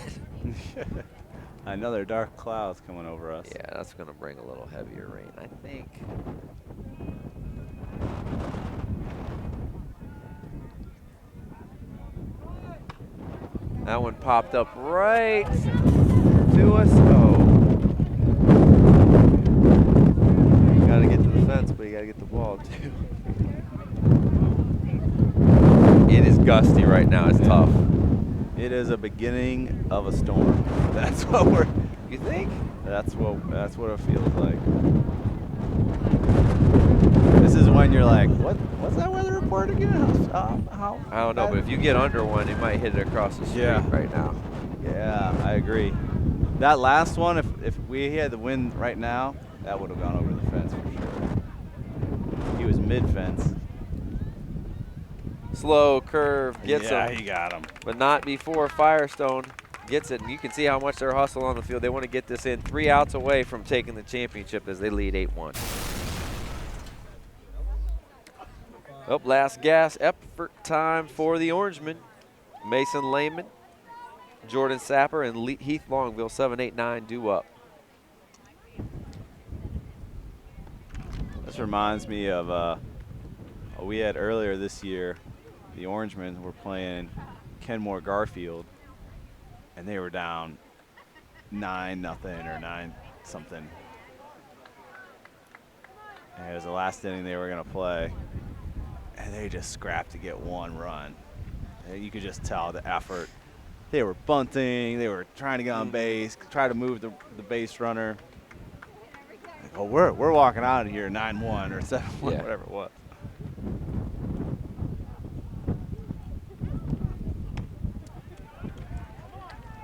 C: Another dark cloud's coming over us.
B: Yeah, that's going to bring a little heavier rain, I think. That one popped up right to us. Oh. You got to get to the fence, but you got to get the ball, too. It is gusty right now. It's tough.
C: It is a beginning of a storm. That's what we're.
B: You think?
C: That's what it feels like. This is when you're like, what's that weather report again? How?
B: I don't know, but if you get under one, it might hit it across the street right now.
C: Yeah, I agree. That last one, if we had the wind right now, that would have gone over the fence for sure. He was mid-fence.
B: Slow curve gets him.
C: Yeah, he got him.
B: But not before Firestone gets it. And you can see how much they're hustling on the field. They want to get this in. 3 outs away from taking the championship as they lead 8-1. Oh, last gas effort time for the Orangemen. Mason Lehman, Jordan Sapper, and Heath Longville, 7, 8, 9, due up.
C: This reminds me of we had earlier this year, the Orangemen were playing Kenmore Garfield, and they were down 9-0 or 9-something. And it was the last inning they were going to play, and they just scrapped to get 1 run. And you could just tell the effort. They were bunting, they were trying to get on base, try to move the base runner. Like, oh, we're walking out of here 9-1 or 7-1, whatever it was.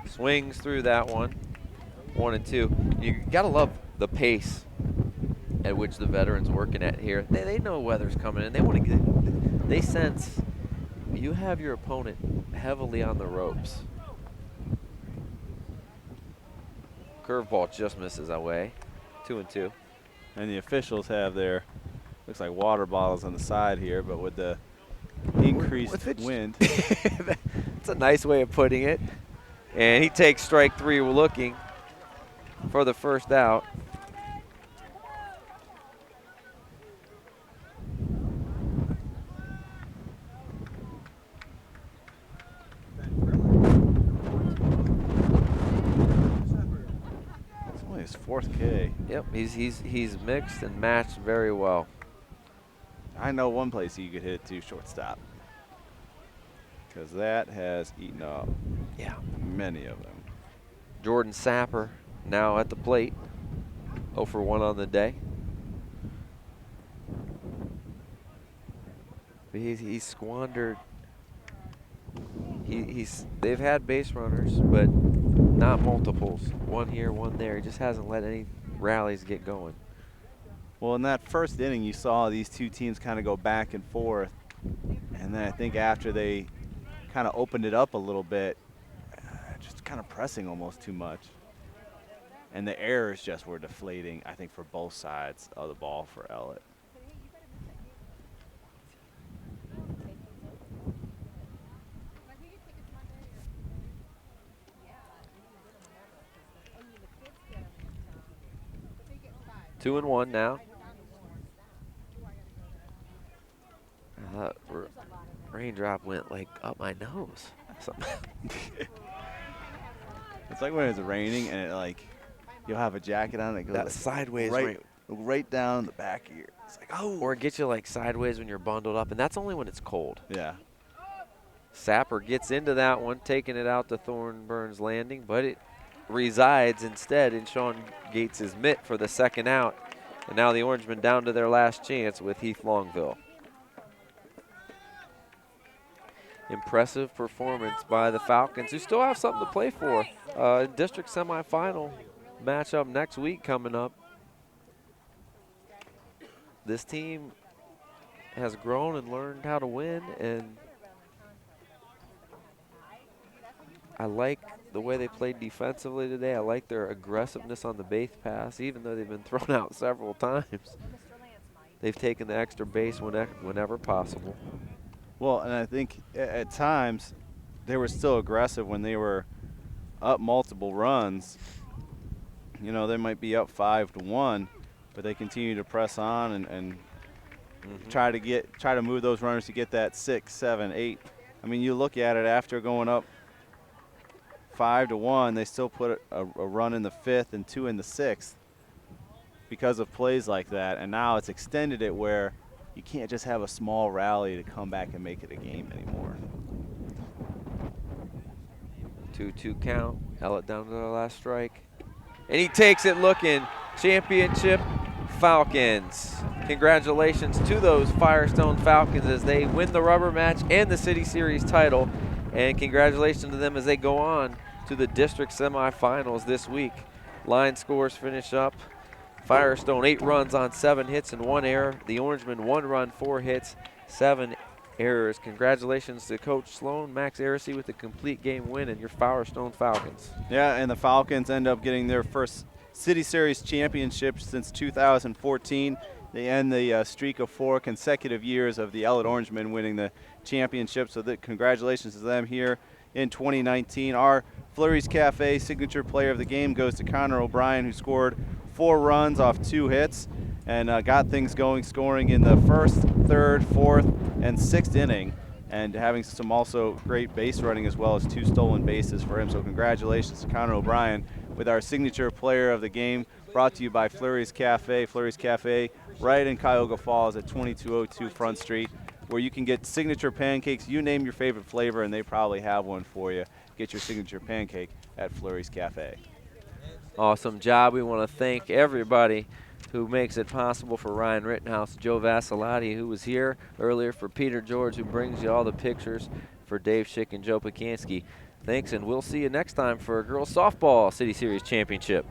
B: Swings through that one, 1 and 2. You gotta love the pace at which the veterans working at here. They know weather's coming in. They want to get. They sense you have your opponent heavily on the ropes. Curveball just misses away, 2 and 2.
C: And the officials have their looks like water bottles on the side here, but with the increased wind.
B: It's a nice way of putting it. And he takes strike 3 looking for the first out.
C: It's only his 4th K.
B: Yep, he's mixed and matched very well.
C: I know one place you could hit to shortstop, because that has eaten up many of them.
B: Jordan Sapper now at the plate, 0 for 1 on the day. But he's squandered. They've had base runners, but not multiples. 1 here, 1 there. He just hasn't let any rallies get going.
C: Well, in that first inning, you saw these two teams kind of go back and forth, and then I think after they kind of opened it up a little bit, just kind of pressing almost too much. And the errors just were deflating, I think, for both sides of the ball for Ellet.
B: Two and 1 now. Raindrop went like up my nose.
C: It's like when it's raining and it like you'll have a jacket on and it goes
B: That
C: like
B: sideways
C: right down the back of your. It's like, oh.
B: Or it gets you like sideways when you're bundled up, and that's only when it's cold.
C: Yeah.
B: Sapper gets into that one, taking it out to Thornburn's Landing, but it resides instead in Sean Gates' mitt for the second out. And now the Orangemen down to their last chance with Heath Longville. Impressive performance by the Falcons, who still have something to play for. District semifinal matchup next week coming up. This team has grown and learned how to win, and I like the way they played defensively today. I like their aggressiveness on the base pass, even though they've been thrown out several times. They've taken the extra base whenever possible.
C: Well, and I think at times they were still aggressive when they were up multiple runs. You know, they might be up 5-1, but they continue to press on and try to move those runners to get that 6, 7, 8. I mean, you look at it after going up 5-1, they still put a run in the 5th and 2 in the 6th because of plays like that. And now it's extended it where you can't just have a small rally to come back and make it a game anymore.
B: 2-2 count. Ellet down to the last strike. And he takes it looking. Championship Falcons. Congratulations to those Firestone Falcons as they win the rubber match and the City Series title. And congratulations to them as they go on to the district semifinals this week. Line scores finish up. Firestone 8 runs on 7 hits and 1 error. The Orangemen 1 run, 4 hits, 7 errors. Congratulations to Coach Sloan, Max Aracey with the complete game win and your Firestone Falcons.
C: Yeah, and the Falcons end up getting their first City Series championship since 2014. They end the streak of 4 consecutive years of the Ellet Orangemen winning the championship. So congratulations to them here in 2019. Our Fleury's Cafe signature player of the game goes to Connor O'Brien, who scored 4 runs off 2 hits and got things going, scoring in the 1st, 3rd, 4th, and 6th inning, and having some also great base running as well as 2 stolen bases for him. So congratulations to Connor O'Brien with our signature player of the game, brought to you by Fleury's Cafe. Fleury's Cafe right in Cuyahoga Falls at 2202 Front Street, where you can get signature pancakes. You name your favorite flavor, and they probably have one for you. Get your signature pancake at Fleury's Cafe.
B: Awesome job. We want to thank everybody who makes it possible for Ryan Rittenhouse, Joe Vasilati, who was here earlier, for Peter George, who brings you all the pictures, for Dave Schick and Joe Pakanski. Thanks, and we'll see you next time for a girls softball City Series championship.